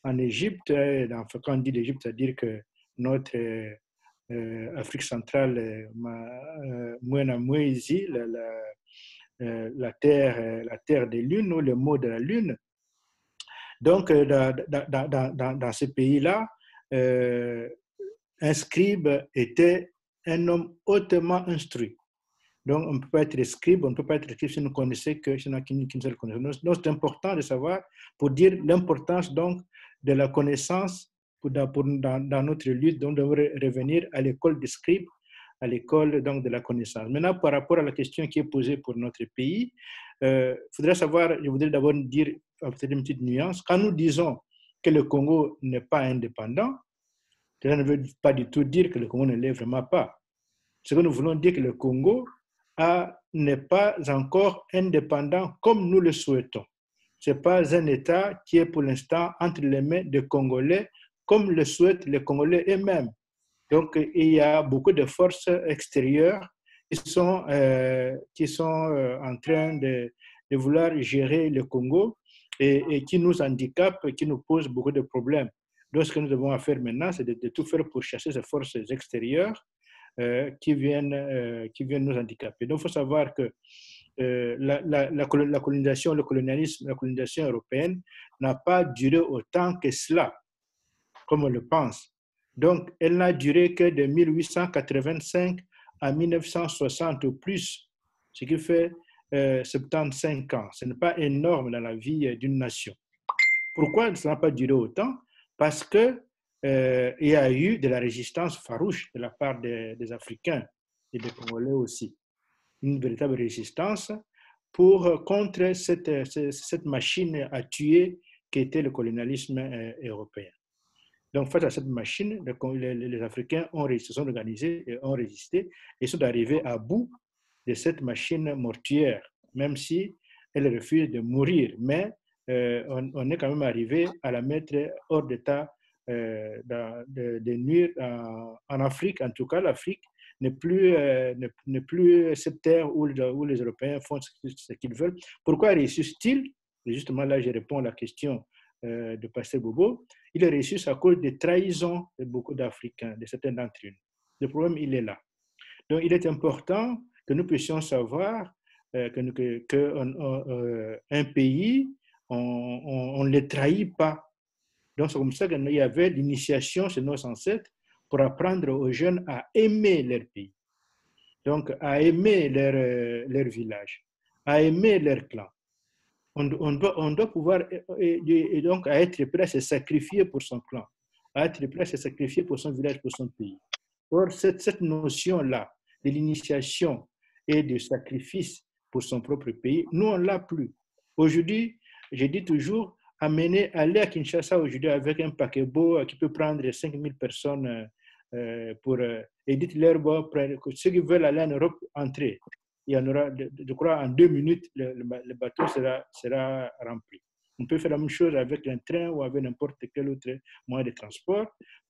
en Égypte, quand on dit l'Égypte, c'est-à-dire que notre Afrique centrale, Mwena Mwezi, la terre des lunes, ou le mot de la lune. Donc, dans ces pays-là, un scribe était un homme hautement instruit. Donc, on ne peut pas être scribe, on ne peut pas être scribe si nous connaissons que si nous qu'une seule connaissance. Donc, c'est important de savoir, pour dire l'importance donc de la connaissance dans notre lutte. Donc, on devrait revenir à l'école des scribes, à l'école donc de la connaissance. Maintenant, par rapport à la question qui est posée pour notre pays, faudrait savoir, je voudrais d'abord dire peut-être une petite nuance. Quand nous disons que le Congo n'est pas indépendant, cela ne veut pas du tout dire que le Congo ne l'est vraiment pas. Ce que nous voulons dire que le Congo n'est pas encore indépendant comme nous le souhaitons. Ce n'est pas un État qui est pour l'instant entre les mains des Congolais comme le souhaitent les Congolais eux-mêmes. Donc, il y a beaucoup de forces extérieures qui sont en train de vouloir gérer le Congo et qui nous handicapent, qui nous posent beaucoup de problèmes. Donc, ce que nous devons faire maintenant, c'est de tout faire pour chasser ces forces extérieures qui viennent nous handicaper. Donc, il faut savoir que la colonisation, le colonialisme, la colonisation européenne n'a pas duré autant que cela, comme on le pense. Donc, elle n'a duré que de 1885 à 1960 ou plus, ce qui fait 75 ans. Ce n'est pas énorme dans la vie d'une nation. Pourquoi ça n'a pas duré autant? Parce qu'il y a eu de la résistance farouche de la part des Africains et des Congolais aussi. Une véritable résistance contre cette machine à tuer qui était le colonialisme européen. Donc, face à cette machine, les Africains se sont organisés et ont résisté et sont arrivés à bout de cette machine mortuaire, même si elle refuse de mourir. Mais on est quand même arrivé à la mettre hors d'état de nuire en Afrique. En tout cas, l'Afrique n'est plus cette terre où les Européens font ce qu'ils veulent. Pourquoi réussissent-ils? Et justement, là, je réponds à la question de Pasteur Bobo. Ils réussissent à cause des trahisons de beaucoup d'Africains, de certains d'entre eux. Le problème, il est là. Donc, il est important que nous puissions savoir qu'un pays, on ne le trahit pas. Donc, c'est comme ça qu'il y avait l'initiation chez nos ancêtres pour apprendre aux jeunes à aimer leur pays. Donc, à aimer leur village, à aimer leur clan. On doit pouvoir, et donc, à être prêt à se sacrifier pour son clan, à être prêt à se sacrifier pour son village, pour son pays. Or, cette notion-là de l'initiation et du sacrifice pour son propre pays, nous, on ne l'a plus. Aujourd'hui, je dis toujours, aller à Kinshasa aujourd'hui avec un paquebot qui peut prendre 5000 personnes pour dites-leur, ceux qui veulent aller en Europe, entrer. Il y en aura, je crois, en 2 minutes, le bateau sera rempli. On peut faire la même chose avec un train ou avec n'importe quel autre moyen de transport.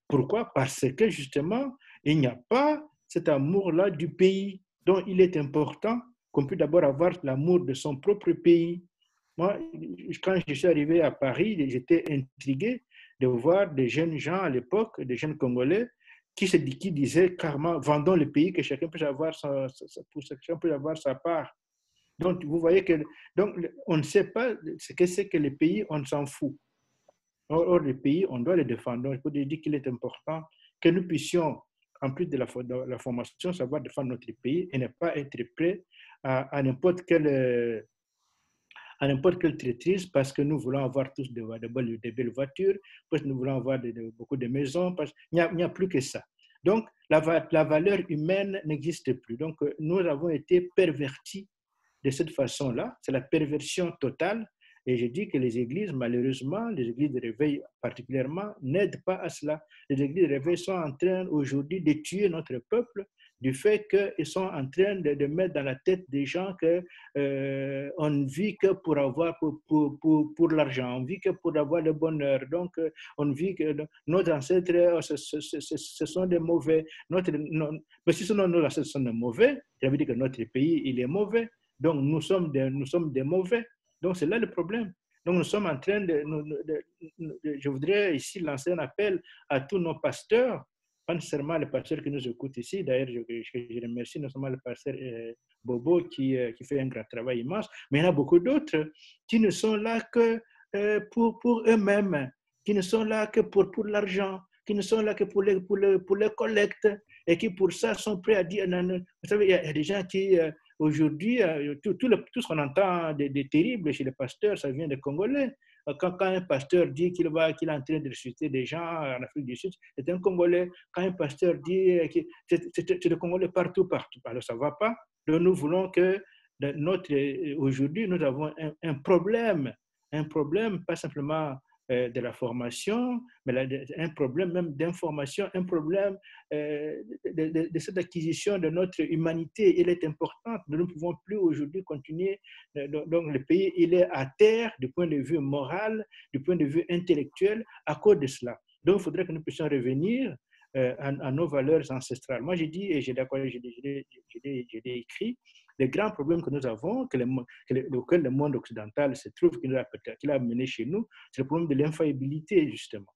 Pourquoi? Parce que justement, il n'y a pas cet amour-là du pays. Donc, il est important qu'on puisse d'abord avoir l'amour de son propre pays. Moi, quand je suis arrivé à Paris, j'étais intrigué de voir des jeunes gens à l'époque, des jeunes Congolais, qui disaient carrément, vendons le pays, que chacun peut avoir sa part. Donc, vous voyez que on ne sait pas ce que c'est que le pays, on s'en fout. Or, le pays, on doit le défendre. Donc, il faut dire qu'il est important que nous puissions, en plus de la formation, savoir défendre notre pays et ne pas être prêt à n'importe quelle traîtrise parce que nous voulons avoir tous de belles voitures, parce que nous voulons avoir beaucoup de maisons, parce qu'il n'y a plus que ça. Donc, la valeur humaine n'existe plus. Donc, nous avons été pervertis de cette façon-là. C'est la perversion totale. Et je dis que les églises, malheureusement, les églises de réveil particulièrement, n'aident pas à cela. Les églises de réveil sont en train aujourd'hui de tuer notre peuple du fait qu'ils sont en train de mettre dans la tête des gens qu'on ne vit que pour avoir pour l'argent, on vit que pour avoir le bonheur. Donc, on vit que nos ancêtres, ce sont des mauvais. Mais si nos ancêtres sont des mauvais, ça veut dire que notre pays, il est mauvais. Donc, nous sommes des mauvais. Donc, c'est là le problème. Donc, nous sommes en train je voudrais ici lancer un appel à tous nos pasteurs, pas nécessairement les pasteurs qui nous écoutent ici. D'ailleurs, je remercie non seulement le pasteur Bobo qui fait un grand travail immense, mais il y en a beaucoup d'autres qui ne sont là que pour eux-mêmes, qui ne sont là que pour l'argent, qui ne sont là que pour les collectes et qui pour ça sont prêts à dire, non, non. Vous savez, il y a des gens qui, aujourd'hui, tout ce qu'on entend de terrible chez les pasteurs, ça vient des Congolais. Quand un pasteur dit qu'il est en train de ressusciter des gens en Afrique du Sud, c'est un Congolais. Quand un pasteur dit que c'est des Congolais partout. Alors ça ne va pas. Donc nous voulons que aujourd'hui, nous avons un problème, pas simplement de la formation, mais un problème même d'information, un problème de cette acquisition de notre humanité. Elle est importante. Nous ne pouvons plus aujourd'hui continuer. Donc le pays, il est à terre du point de vue moral, du point de vue intellectuel à cause de cela. Donc il faudrait que nous puissions revenir à nos valeurs ancestrales. Moi, j'ai dit, et j'ai écrit, les grands problèmes que nous avons, auxquels le monde occidental se trouve, qu'il a mené chez nous, c'est le problème de l'infaillibilité, justement.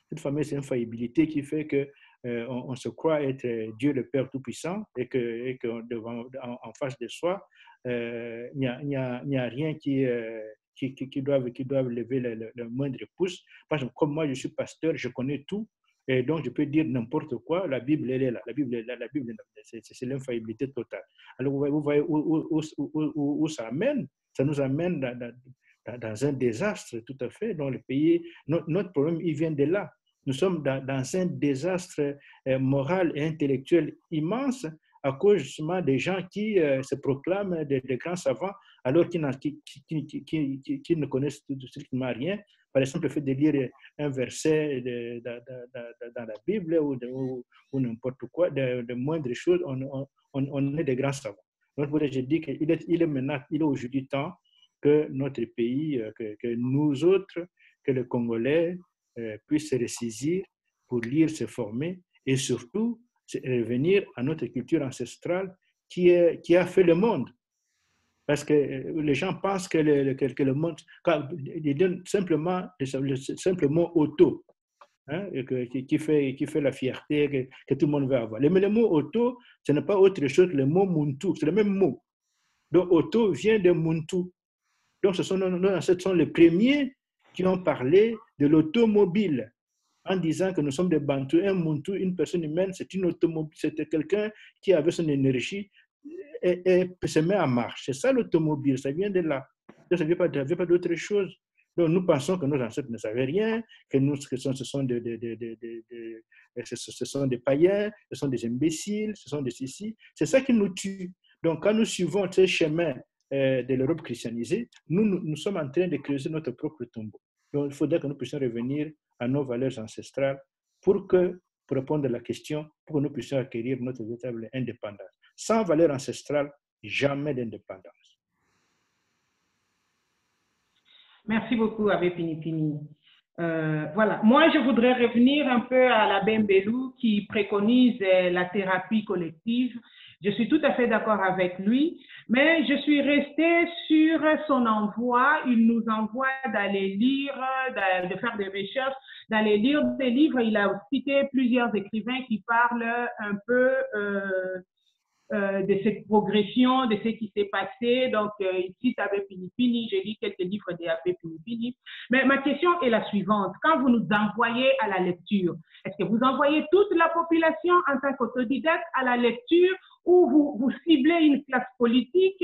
Cette fameuse infaillibilité qui fait qu'on se croit être Dieu le Père Tout-Puissant et qu'en face de soi, il n'y a rien qui doivent lever le moindre pouce. Par exemple, comme moi, je suis pasteur, je connais tout. Et donc, je peux dire n'importe quoi, la Bible, elle est là. La Bible, c'est l'infaillibilité totale. Alors, vous voyez où ça amène. Ça nous amène dans un désastre, tout à fait. Dans le pays, notre problème, il vient de là. Nous sommes dans un désastre moral et intellectuel immense à cause justement des gens qui se proclament des grands savants alors qu'ils ne connaissent strictement rien. Par exemple, le fait de lire un verset dans la Bible ou n'importe quoi, de moindres choses, on est des grands savants. Donc, je dis qu'il est aujourd'hui temps que notre pays, que nous autres, que les Congolais puissent se ressaisir pour lire, se former et surtout revenir à notre culture ancestrale qui a fait le monde. Parce que les gens pensent que le monde, quand ils donnent simplement le simple mot auto, hein, qui fait la fierté que tout le monde veut avoir. Mais le mot auto, ce n'est pas autre chose que le mot muntu, c'est le même mot. Donc auto vient de muntu. Donc ce sont les premiers qui ont parlé de l'automobile en disant que nous sommes des Bantous. Un muntu, une personne humaine, c'est une automobile, c'était quelqu'un qui avait son énergie et se met en marche. C'est ça l'automobile, ça vient de là. Ça ne vient pas d'autre chose. Donc nous pensons que nos ancêtres ne savaient rien, que ce sont des païens, ce sont des imbéciles, ce sont des ceci. C'est ça qui nous tue. Donc quand nous suivons ce chemin de l'Europe christianisée, nous sommes en train de creuser notre propre tombeau. Donc il faudrait que nous puissions revenir à nos valeurs ancestrales pour répondre à la question, pour que nous puissions acquérir notre véritable indépendance. Sans valeur ancestrale, jamais d'indépendance. Merci beaucoup, Abbé Pinipini. Voilà. Moi, je voudrais revenir un peu à l'abbé Mbelou qui préconise la thérapie collective. Je suis tout à fait d'accord avec lui, mais je suis restée sur son envoi. Il nous envoie d'aller lire, de faire des recherches, d'aller lire des livres. Il a cité plusieurs écrivains qui parlent un peu de cette progression, de ce qui s'est passé. Donc, il cite Abbé Pinipini, j'ai lu quelques livres d'Abbé Pinipini. Mais ma question est la suivante. Quand vous nous envoyez à la lecture, est-ce que vous envoyez toute la population en tant qu'autodidacte à la lecture ou vous ciblez une classe politique,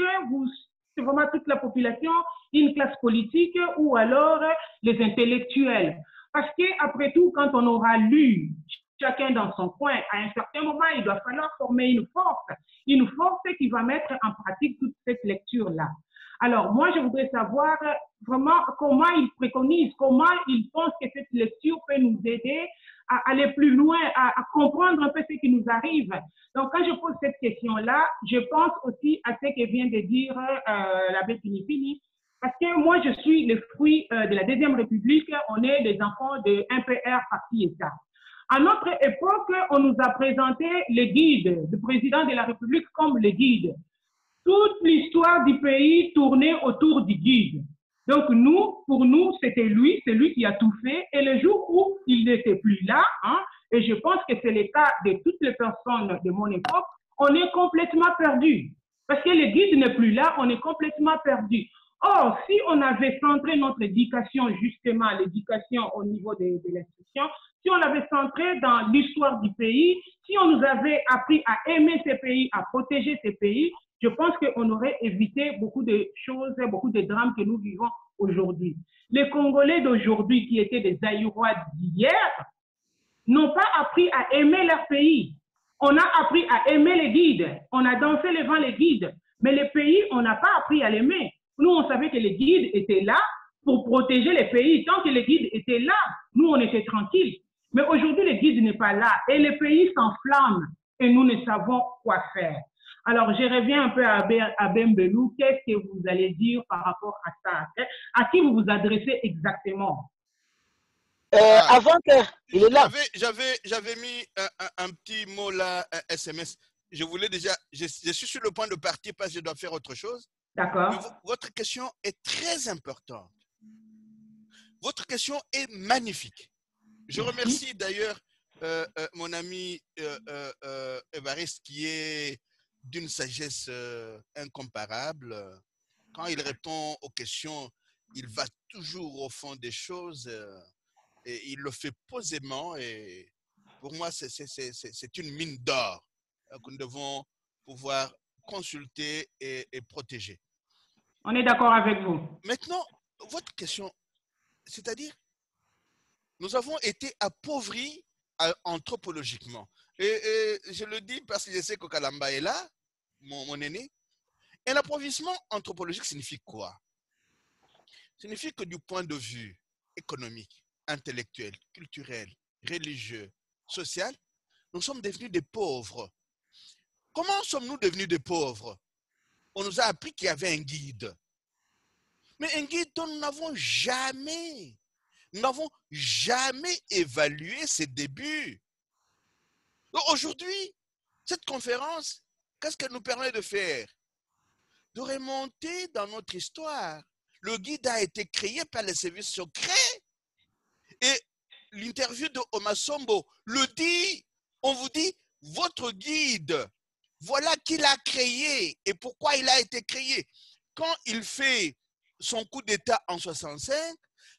c'est vraiment toute la population, une classe politique ou alors les intellectuels? Parce qu'après tout, quand on aura lu chacun dans son coin, à un certain moment, il doit falloir former une force qui va mettre en pratique toute cette lecture-là. Alors, moi, je voudrais savoir vraiment comment il préconise, comment il pense que cette lecture peut nous aider à aller plus loin, à comprendre un peu ce qui nous arrive. Donc, quand je pose cette question-là, je pense aussi à ce que vient de dire l'abbé Pinipini, parce que moi, je suis le fruit de la Deuxième République, on est les enfants de MPR Parti-État. À notre époque, on nous a présenté le guide, le président de la République comme le guide. Toute l'histoire du pays tournait autour du guide. Donc pour nous, c'était lui, c'est lui qui a tout fait. Et le jour où il n'était plus là, et je pense que c'est le cas de toutes les personnes de mon époque, on est complètement perdu. Parce que le guide n'est plus là, on est complètement perdu. Or, si on avait centré notre éducation, justement, l'éducation au niveau de l'instruction, si on l'avait centré dans l'histoire du pays, si on nous avait appris à aimer ces pays, à protéger ces pays, je pense qu'on aurait évité beaucoup de choses, beaucoup de drames que nous vivons aujourd'hui. Les Congolais d'aujourd'hui, qui étaient des Aïrois d'hier, n'ont pas appris à aimer leur pays. On a appris à aimer les guides. On a dansé devant les guides. Mais les pays, on n'a pas appris à l'aimer. Nous, on savait que les guides étaient là pour protéger les pays. Tant que les guides étaient là, nous, on était tranquilles. Mais aujourd'hui, les guides n'est pas là et les pays s'enflamment et nous ne savons quoi faire. Alors, je reviens un peu à Bembelou. Qu'est-ce que vous allez dire par rapport à ça? À qui vous vous adressez exactement? Avant que... Il est là. J'avais mis un petit mot là, un SMS. Je voulais déjà... Je suis sur le point de partir parce que je dois faire autre chose. D'accord. Votre question est très importante. Votre question est magnifique. Je remercie d'ailleurs mon ami Évariste qui est d'une sagesse incomparable. Quand il répond aux questions, il va toujours au fond des choses et il le fait posément. Et pour moi, c'est une mine d'or que nous devons pouvoir consulter et protéger. On est d'accord avec vous. Maintenant, votre question, c'est-à-dire, nous avons été appauvris anthropologiquement. Et je le dis parce que je sais que Kalamba est là, mon aîné. Et l'appauvrissement anthropologique signifie quoi? Signifie que du point de vue économique, intellectuel, culturel, religieux, social, nous sommes devenus des pauvres. Comment sommes-nous devenus des pauvres? On nous a appris qu'il y avait un guide. Mais un guide dont nous n'avons jamais évalué ses débuts. Donc aujourd'hui, cette conférence, qu'est-ce qu'elle nous permet de faire? De remonter dans notre histoire. Le guide a été créé par les services secrets et l'interview de Omasombo le dit. On vous dit, votre guide, voilà qui l'a créé et pourquoi il a été créé. Quand il fait son coup d'État en 65,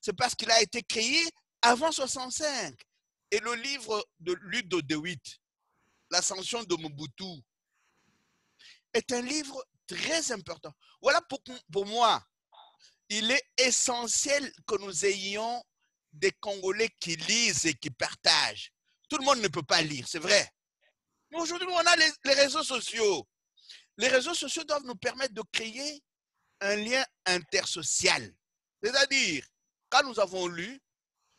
c'est parce qu'il a été créé avant 65. Et le livre de Ludo de Witt, L'ascension de Mobutu, est un livre très important. Voilà pour moi, il est essentiel que nous ayons des Congolais qui lisent et qui partagent. Tout le monde ne peut pas lire, c'est vrai. Mais aujourd'hui, on a les réseaux sociaux. Les réseaux sociaux doivent nous permettre de créer un lien intersocial. C'est-à-dire, quand nous avons lu,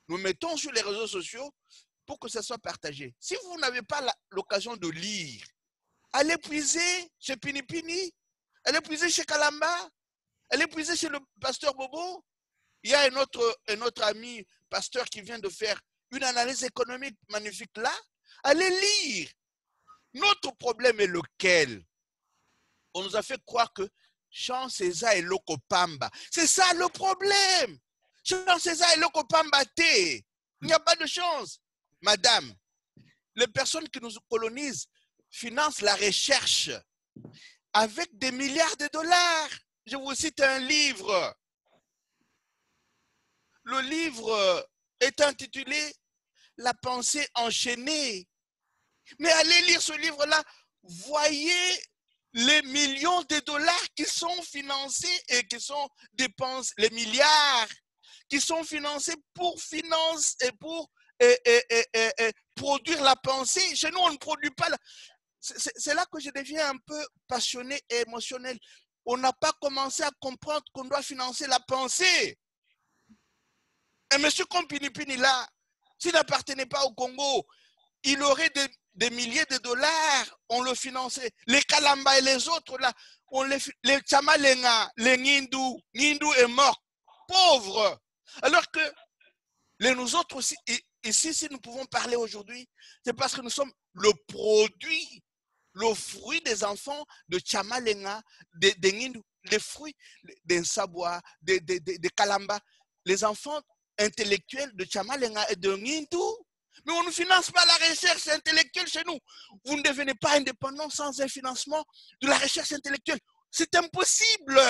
nous mettons sur les réseaux sociaux pour que ça soit partagé. Si vous n'avez pas l'occasion de lire, allez puiser chez Pinipini, allez puiser chez Kalamba, allez puiser chez le pasteur Bobo. Il y a un autre ami pasteur qui vient de faire une analyse économique magnifique là. Allez lire. Notre problème est lequel? On nous a fait croire que Jean César et Lokopamba. C'est ça le problème. Jean César et Lokopamba T. Il n'y a pas de chance. Madame, les personnes qui nous colonisent financent la recherche avec des milliards de dollars. Je vous cite un livre. Le livre est intitulé La pensée enchaînée. Mais allez lire ce livre-là. Voyez les millions de dollars qui sont financés et qui sont dépensés, les milliards qui sont financés pour financer et pour produire la pensée. Chez nous, on ne produit pas. C'est là que je deviens un peu passionné et émotionnel. On n'a pas commencé à comprendre qu'on doit financer la pensée. Et M. Kompinipini, là, s'il n'appartenait pas au Congo, il aurait des milliers de dollars, on le finançait. Les Kalamba et les autres, là, les Tchamalenga, les Nindu est mort, pauvre. Alors que nous autres aussi, ici, si nous pouvons parler aujourd'hui, c'est parce que nous sommes le produit, le fruit des enfants de Tchamalenga, des Nindu, les fruits des Sabwa, des Kalamba, les enfants intellectuels de Tchamalenga et de Nindu. Mais on ne finance pas la recherche intellectuelle chez nous. Vous ne devenez pas indépendant sans un financement de la recherche intellectuelle. C'est impossible.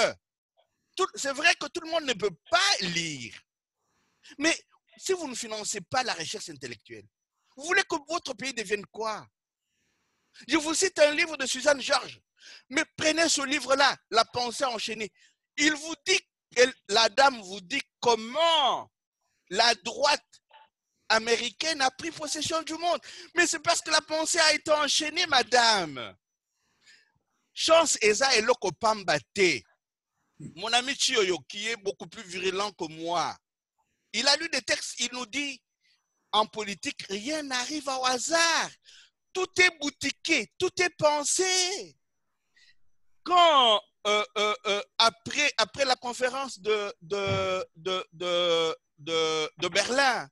c'est vrai que tout le monde ne peut pas lire. Mais si vous ne financez pas la recherche intellectuelle, vous voulez que votre pays devienne quoi? Je vous cite un livre de Suzanne Georges. Mais prenez ce livre-là, La pensée enchaînée. Il vous dit, la dame vous dit comment la droite américaine a pris possession du monde. Mais c'est parce que la pensée a été enchaînée, madame. Chance Eza et Loko Pambate. Mon ami Chioyo, qui est beaucoup plus virulent que moi, il a lu des textes, il nous dit, en politique, rien n'arrive au hasard. Tout est boutiqué, tout est pensé. Quand, après la conférence de Berlin,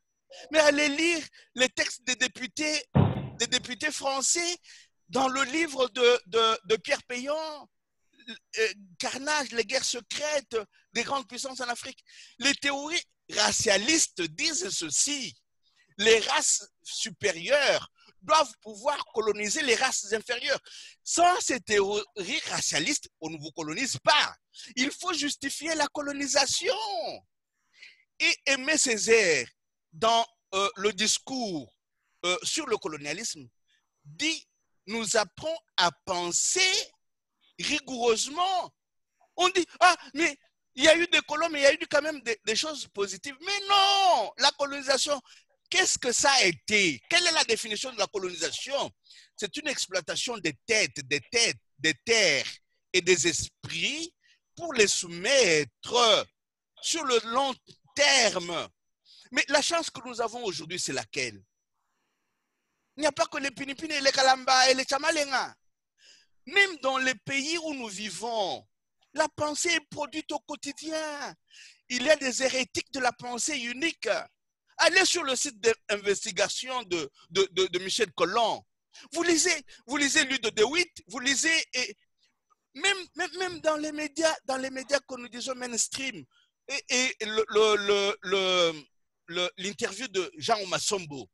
mais allez lire les textes des députés français dans le livre de Pierre Péan, Carnage, les guerres secrètes des grandes puissances en Afrique. Les théories racialistes disent ceci: les races supérieures doivent pouvoir coloniser les races inférieures. Sans ces théories racialistes, on ne vous colonise pas. Il faut justifier la colonisation. Et Aimé Césaire, dans le discours sur le colonialisme, dit, nous apprend à penser rigoureusement. On dit, ah, mais il y a eu des colons, mais il y a eu quand même des choses positives. Mais non, la colonisation, qu'est-ce que ça a été? Quelle est la définition de la colonisation? C'est une exploitation des têtes, des terres et des esprits pour les soumettre sur le long terme. Mais la chance que nous avons aujourd'hui, c'est laquelle? Il n'y a pas que les Pinipini et les Kalamba et les Chamalenga. Même dans les pays où nous vivons, la pensée est produite au quotidien. Il y a des hérétiques de la pensée unique. Allez sur le site d'investigation de Michel Collomb. Vous lisez Luc de Witt, vous lisez, et même dans les médias que nous disons mainstream, et l'interview de Jean Omasombo,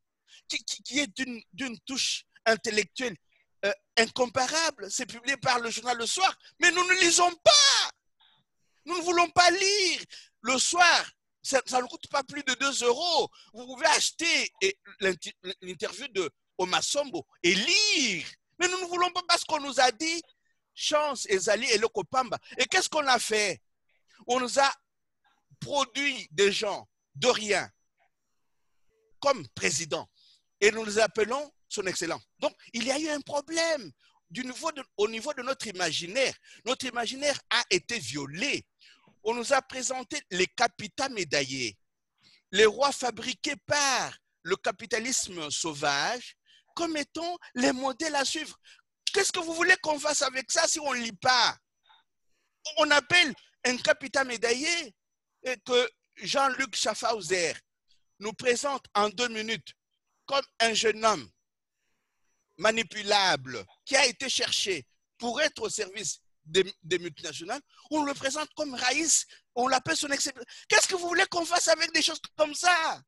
qui est d'une touche intellectuelle incomparable. C'est publié par le journal Le Soir, mais nous ne lisons pas. Nous ne voulons pas lire. Le Soir, ça ne coûte pas plus de 2 €. Vous pouvez acheter l'interview de Omasombo et lire. Mais nous ne voulons pas parce qu'on nous a dit Chance, Ezali et Lokopamba. Et qu'est-ce qu'on a fait? On nous a produit des gens de rien comme président. Et nous les appelons son excellent. Donc, il y a eu un problème au niveau de notre imaginaire. Notre imaginaire a été violé. On nous a présenté les capitaux médaillés, les rois fabriqués par le capitalisme sauvage, comme étant les modèles à suivre. Qu'est-ce que vous voulez qu'on fasse avec ça si on ne lit pas? On appelle un capital médaillé que Jean-Luc Schaffhauser nous présente en 2 minutes comme un jeune homme manipulable qui a été cherché pour être au service des multinationales. On le présente comme Raïs, on l'appelle son exception. Qu'est-ce que vous voulez qu'on fasse avec des choses comme ça?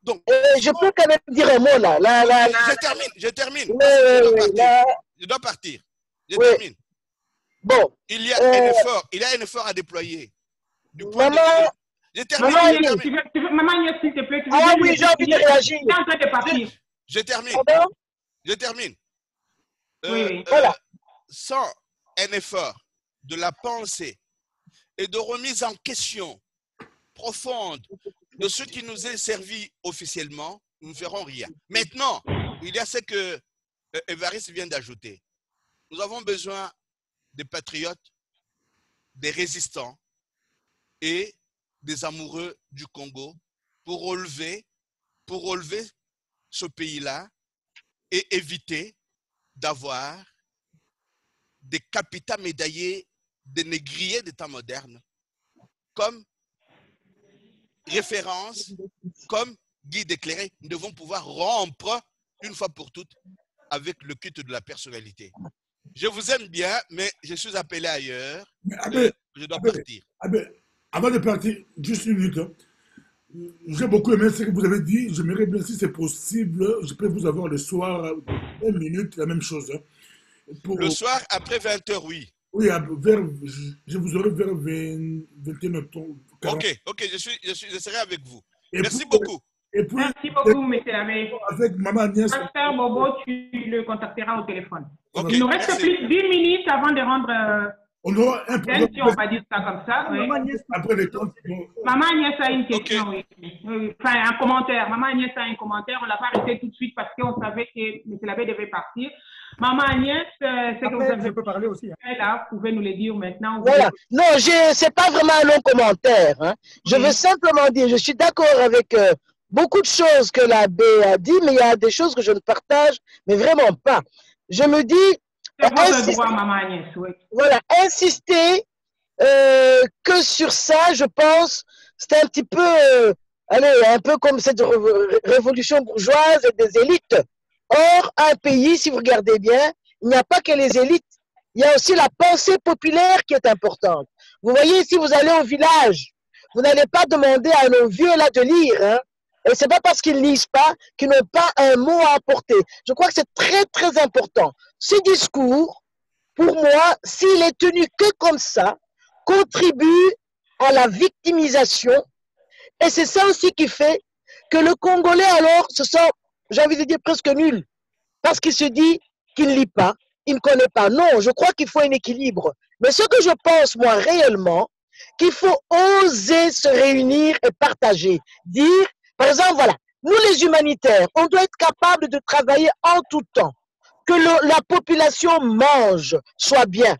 Donc, je peux quand même dire un mot là. Je termine. Je dois partir. Je oui. Termine. Bon. Il y a un effort à déployer. Maman, je termine. Maman, s'il te plaît. Ah oui, j'ai envie de réagir. Il est en train de partir. Je termine. Je termine. Oui. Voilà. Sans un effort de la pensée et de remise en question profonde de ce qui nous est servi officiellement, nous ne ferons rien. Maintenant, il y a ce que Évariste vient d'ajouter. Nous avons besoin des patriotes, des résistants et des amoureux du Congo pour relever ce pays-là et éviter d'avoir des capitaux médaillés, des négriers d'état moderne comme référence, comme guide éclairé. Nous devons pouvoir rompre une fois pour toutes avec le culte de la personnalité. Je vous aime bien, mais je suis appelé ailleurs. Je dois partir. Avant de partir, juste une minute. J'ai beaucoup aimé ce que vous avez dit. J'aimerais bien, si c'est possible, je peux vous avoir le soir, 1 minute, la même chose. Le soir, après 20 h, oui. Oui, je vous aurai vers 21 octobre. Ok, je serai avec vous. Et Merci puis, beaucoup. et puis, Merci beaucoup, monsieur l'abbé. avec Maman Agnès, Pasteur Bobo, tu le contacteras au téléphone. Ok, Il nous reste merci. plus d'1 minute avant de rendre on aura un l'antenne, si on programme va dire ça comme ça. Oui. Maman Agnès, après les comptes. Maman Agnès a une Ok, question, oui. Enfin, un commentaire. Maman Agnès a un commentaire. On ne l'a pas arrêté tout de suite parce qu'on savait que M. l'abbé devait partir. Maman Agnès, c'est que vous après, avez je peux parler aussi. Hein. fait là, vous pouvez nous le dire maintenant. Voilà. Non, c'est pas vraiment un long commentaire. Hein. Je veux Oui. simplement dire, je suis d'accord avec beaucoup de choses que l'abbé a dit, mais il y a des choses que je ne partage, mais vraiment pas. Je me dis, C'est votre droit, Maman Agnès, oui. voilà, insister que sur ça, je pense, c'est un petit peu, allez, un peu comme cette révolution bourgeoise et des élites. Or, un pays, si vous regardez bien, il n'y a pas que les élites, il y a aussi la pensée populaire qui est importante. Vous voyez, si vous allez au village, vous n'allez pas demander à nos vieux là de lire, hein, et c'est pas parce qu'ils ne lisent pas qu'ils n'ont pas un mot à apporter. Je crois que c'est très, très important. Ce discours, pour moi, s'il est tenu que comme ça, contribue à la victimisation. Et c'est ça aussi qui fait que le Congolais, alors, se sent, j'ai envie de dire, presque nul. Parce qu'il se dit qu'il ne lit pas, il ne connaît pas. Non, je crois qu'il faut un équilibre. Mais ce que je pense, moi, réellement, qu'il faut oser se réunir et partager. Dire, par exemple, voilà, nous les humanitaires, on doit être capable de travailler en tout temps. Que la population mange, soit bien.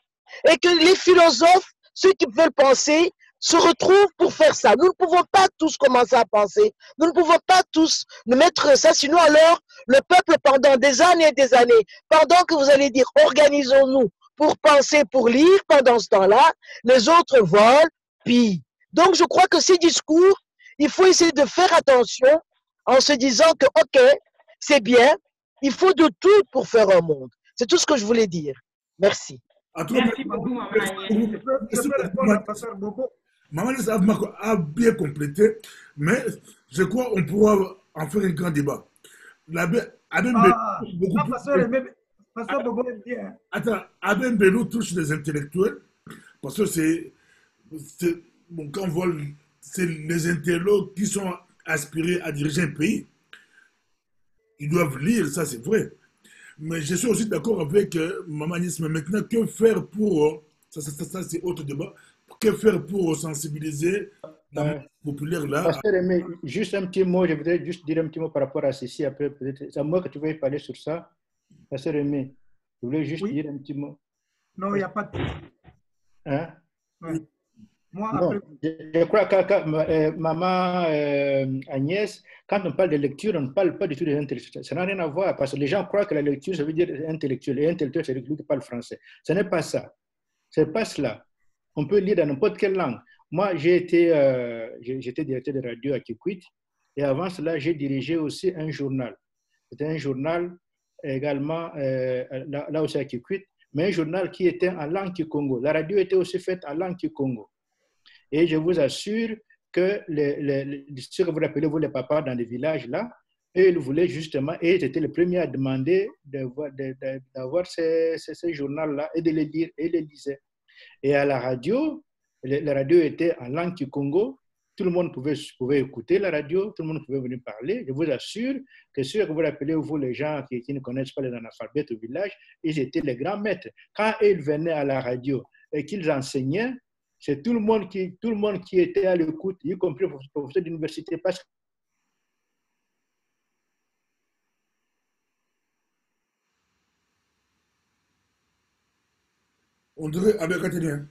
Et que les philosophes, ceux qui veulent penser, se retrouvent pour faire ça. Nous ne pouvons pas tous commencer à penser. Nous ne pouvons pas tous nous mettre ça. Sinon, alors, le peuple, pendant des années et des années, pendant que vous allez dire, organisons-nous pour penser, pour lire, pendant ce temps-là, les autres volent, pillent. Donc, je crois que ces discours, il faut essayer de faire attention en se disant que, OK, c'est bien, il faut de tout pour faire un monde. C'est tout ce que je voulais dire. Merci. Merci beaucoup, Maman Agnès. Je peux répondre à Pasteur Bobo. Maman Agnès a bien complété, mais je crois qu'on pourra en faire un grand débat. L'abbé beaucoup Pasteur Bobo aime bien. Attends, Abbé Mbelou touche les intellectuels, parce que bon, quand on voit, c'est les intellectuels qui sont aspirés à diriger un pays. Ils doivent lire, ça c'est vrai. Mais je suis aussi d'accord avec Maman Agnès. Mais maintenant, que faire pour, ça c'est autre débat, que faire pour sensibiliser la masse populaire là? Pasteur Aimé, juste un petit mot, je voudrais juste dire un petit mot par rapport à ceci, après peut-être, c'est à moi que tu veux parler sur ça. Pasteur Aimé, je voulais juste dire un petit mot. Non, il n'y a pas de... Hein? Ouais. Moi, Non, après... je crois que Maman Agnès, quand on parle de lecture, on ne parle pas du tout des intellectuels. Ça n'a rien à voir, parce que les gens croient que la lecture, ça veut dire intellectuel. Et intellectuel, c'est celui qui parle français. Ce n'est pas ça. Ce n'est pas cela. On peut lire dans n'importe quelle langue. Moi, j'étais directeur de radio à Kikwit, et avant cela, j'ai dirigé aussi un journal. C'était un journal également, là aussi à Kikwit, mais un journal qui était en langue Kikongo. La radio était aussi faite en langue Kikongo. Et je vous assure que ce que vous rappelez, vous, les papas dans les villages là, eux, ils voulaient justement, et ils étaient les premiers à demander d'avoir ces journaux-là et de les lire, et ils les lisaient. Et à la radio, la radio était en langue Kikongo, tout le monde pouvait écouter la radio, tout le monde pouvait venir parler. Je vous assure que ceux que vous rappelez, vous, les gens qui ne connaissent pas les analphabètes au village, ils étaient les grands maîtres. Quand ils venaient à la radio et qu'ils enseignaient, c'est tout le monde qui était à l'écoute, y compris les professeurs d'université. Parce que on dirait avec Athénien.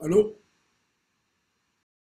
Allô?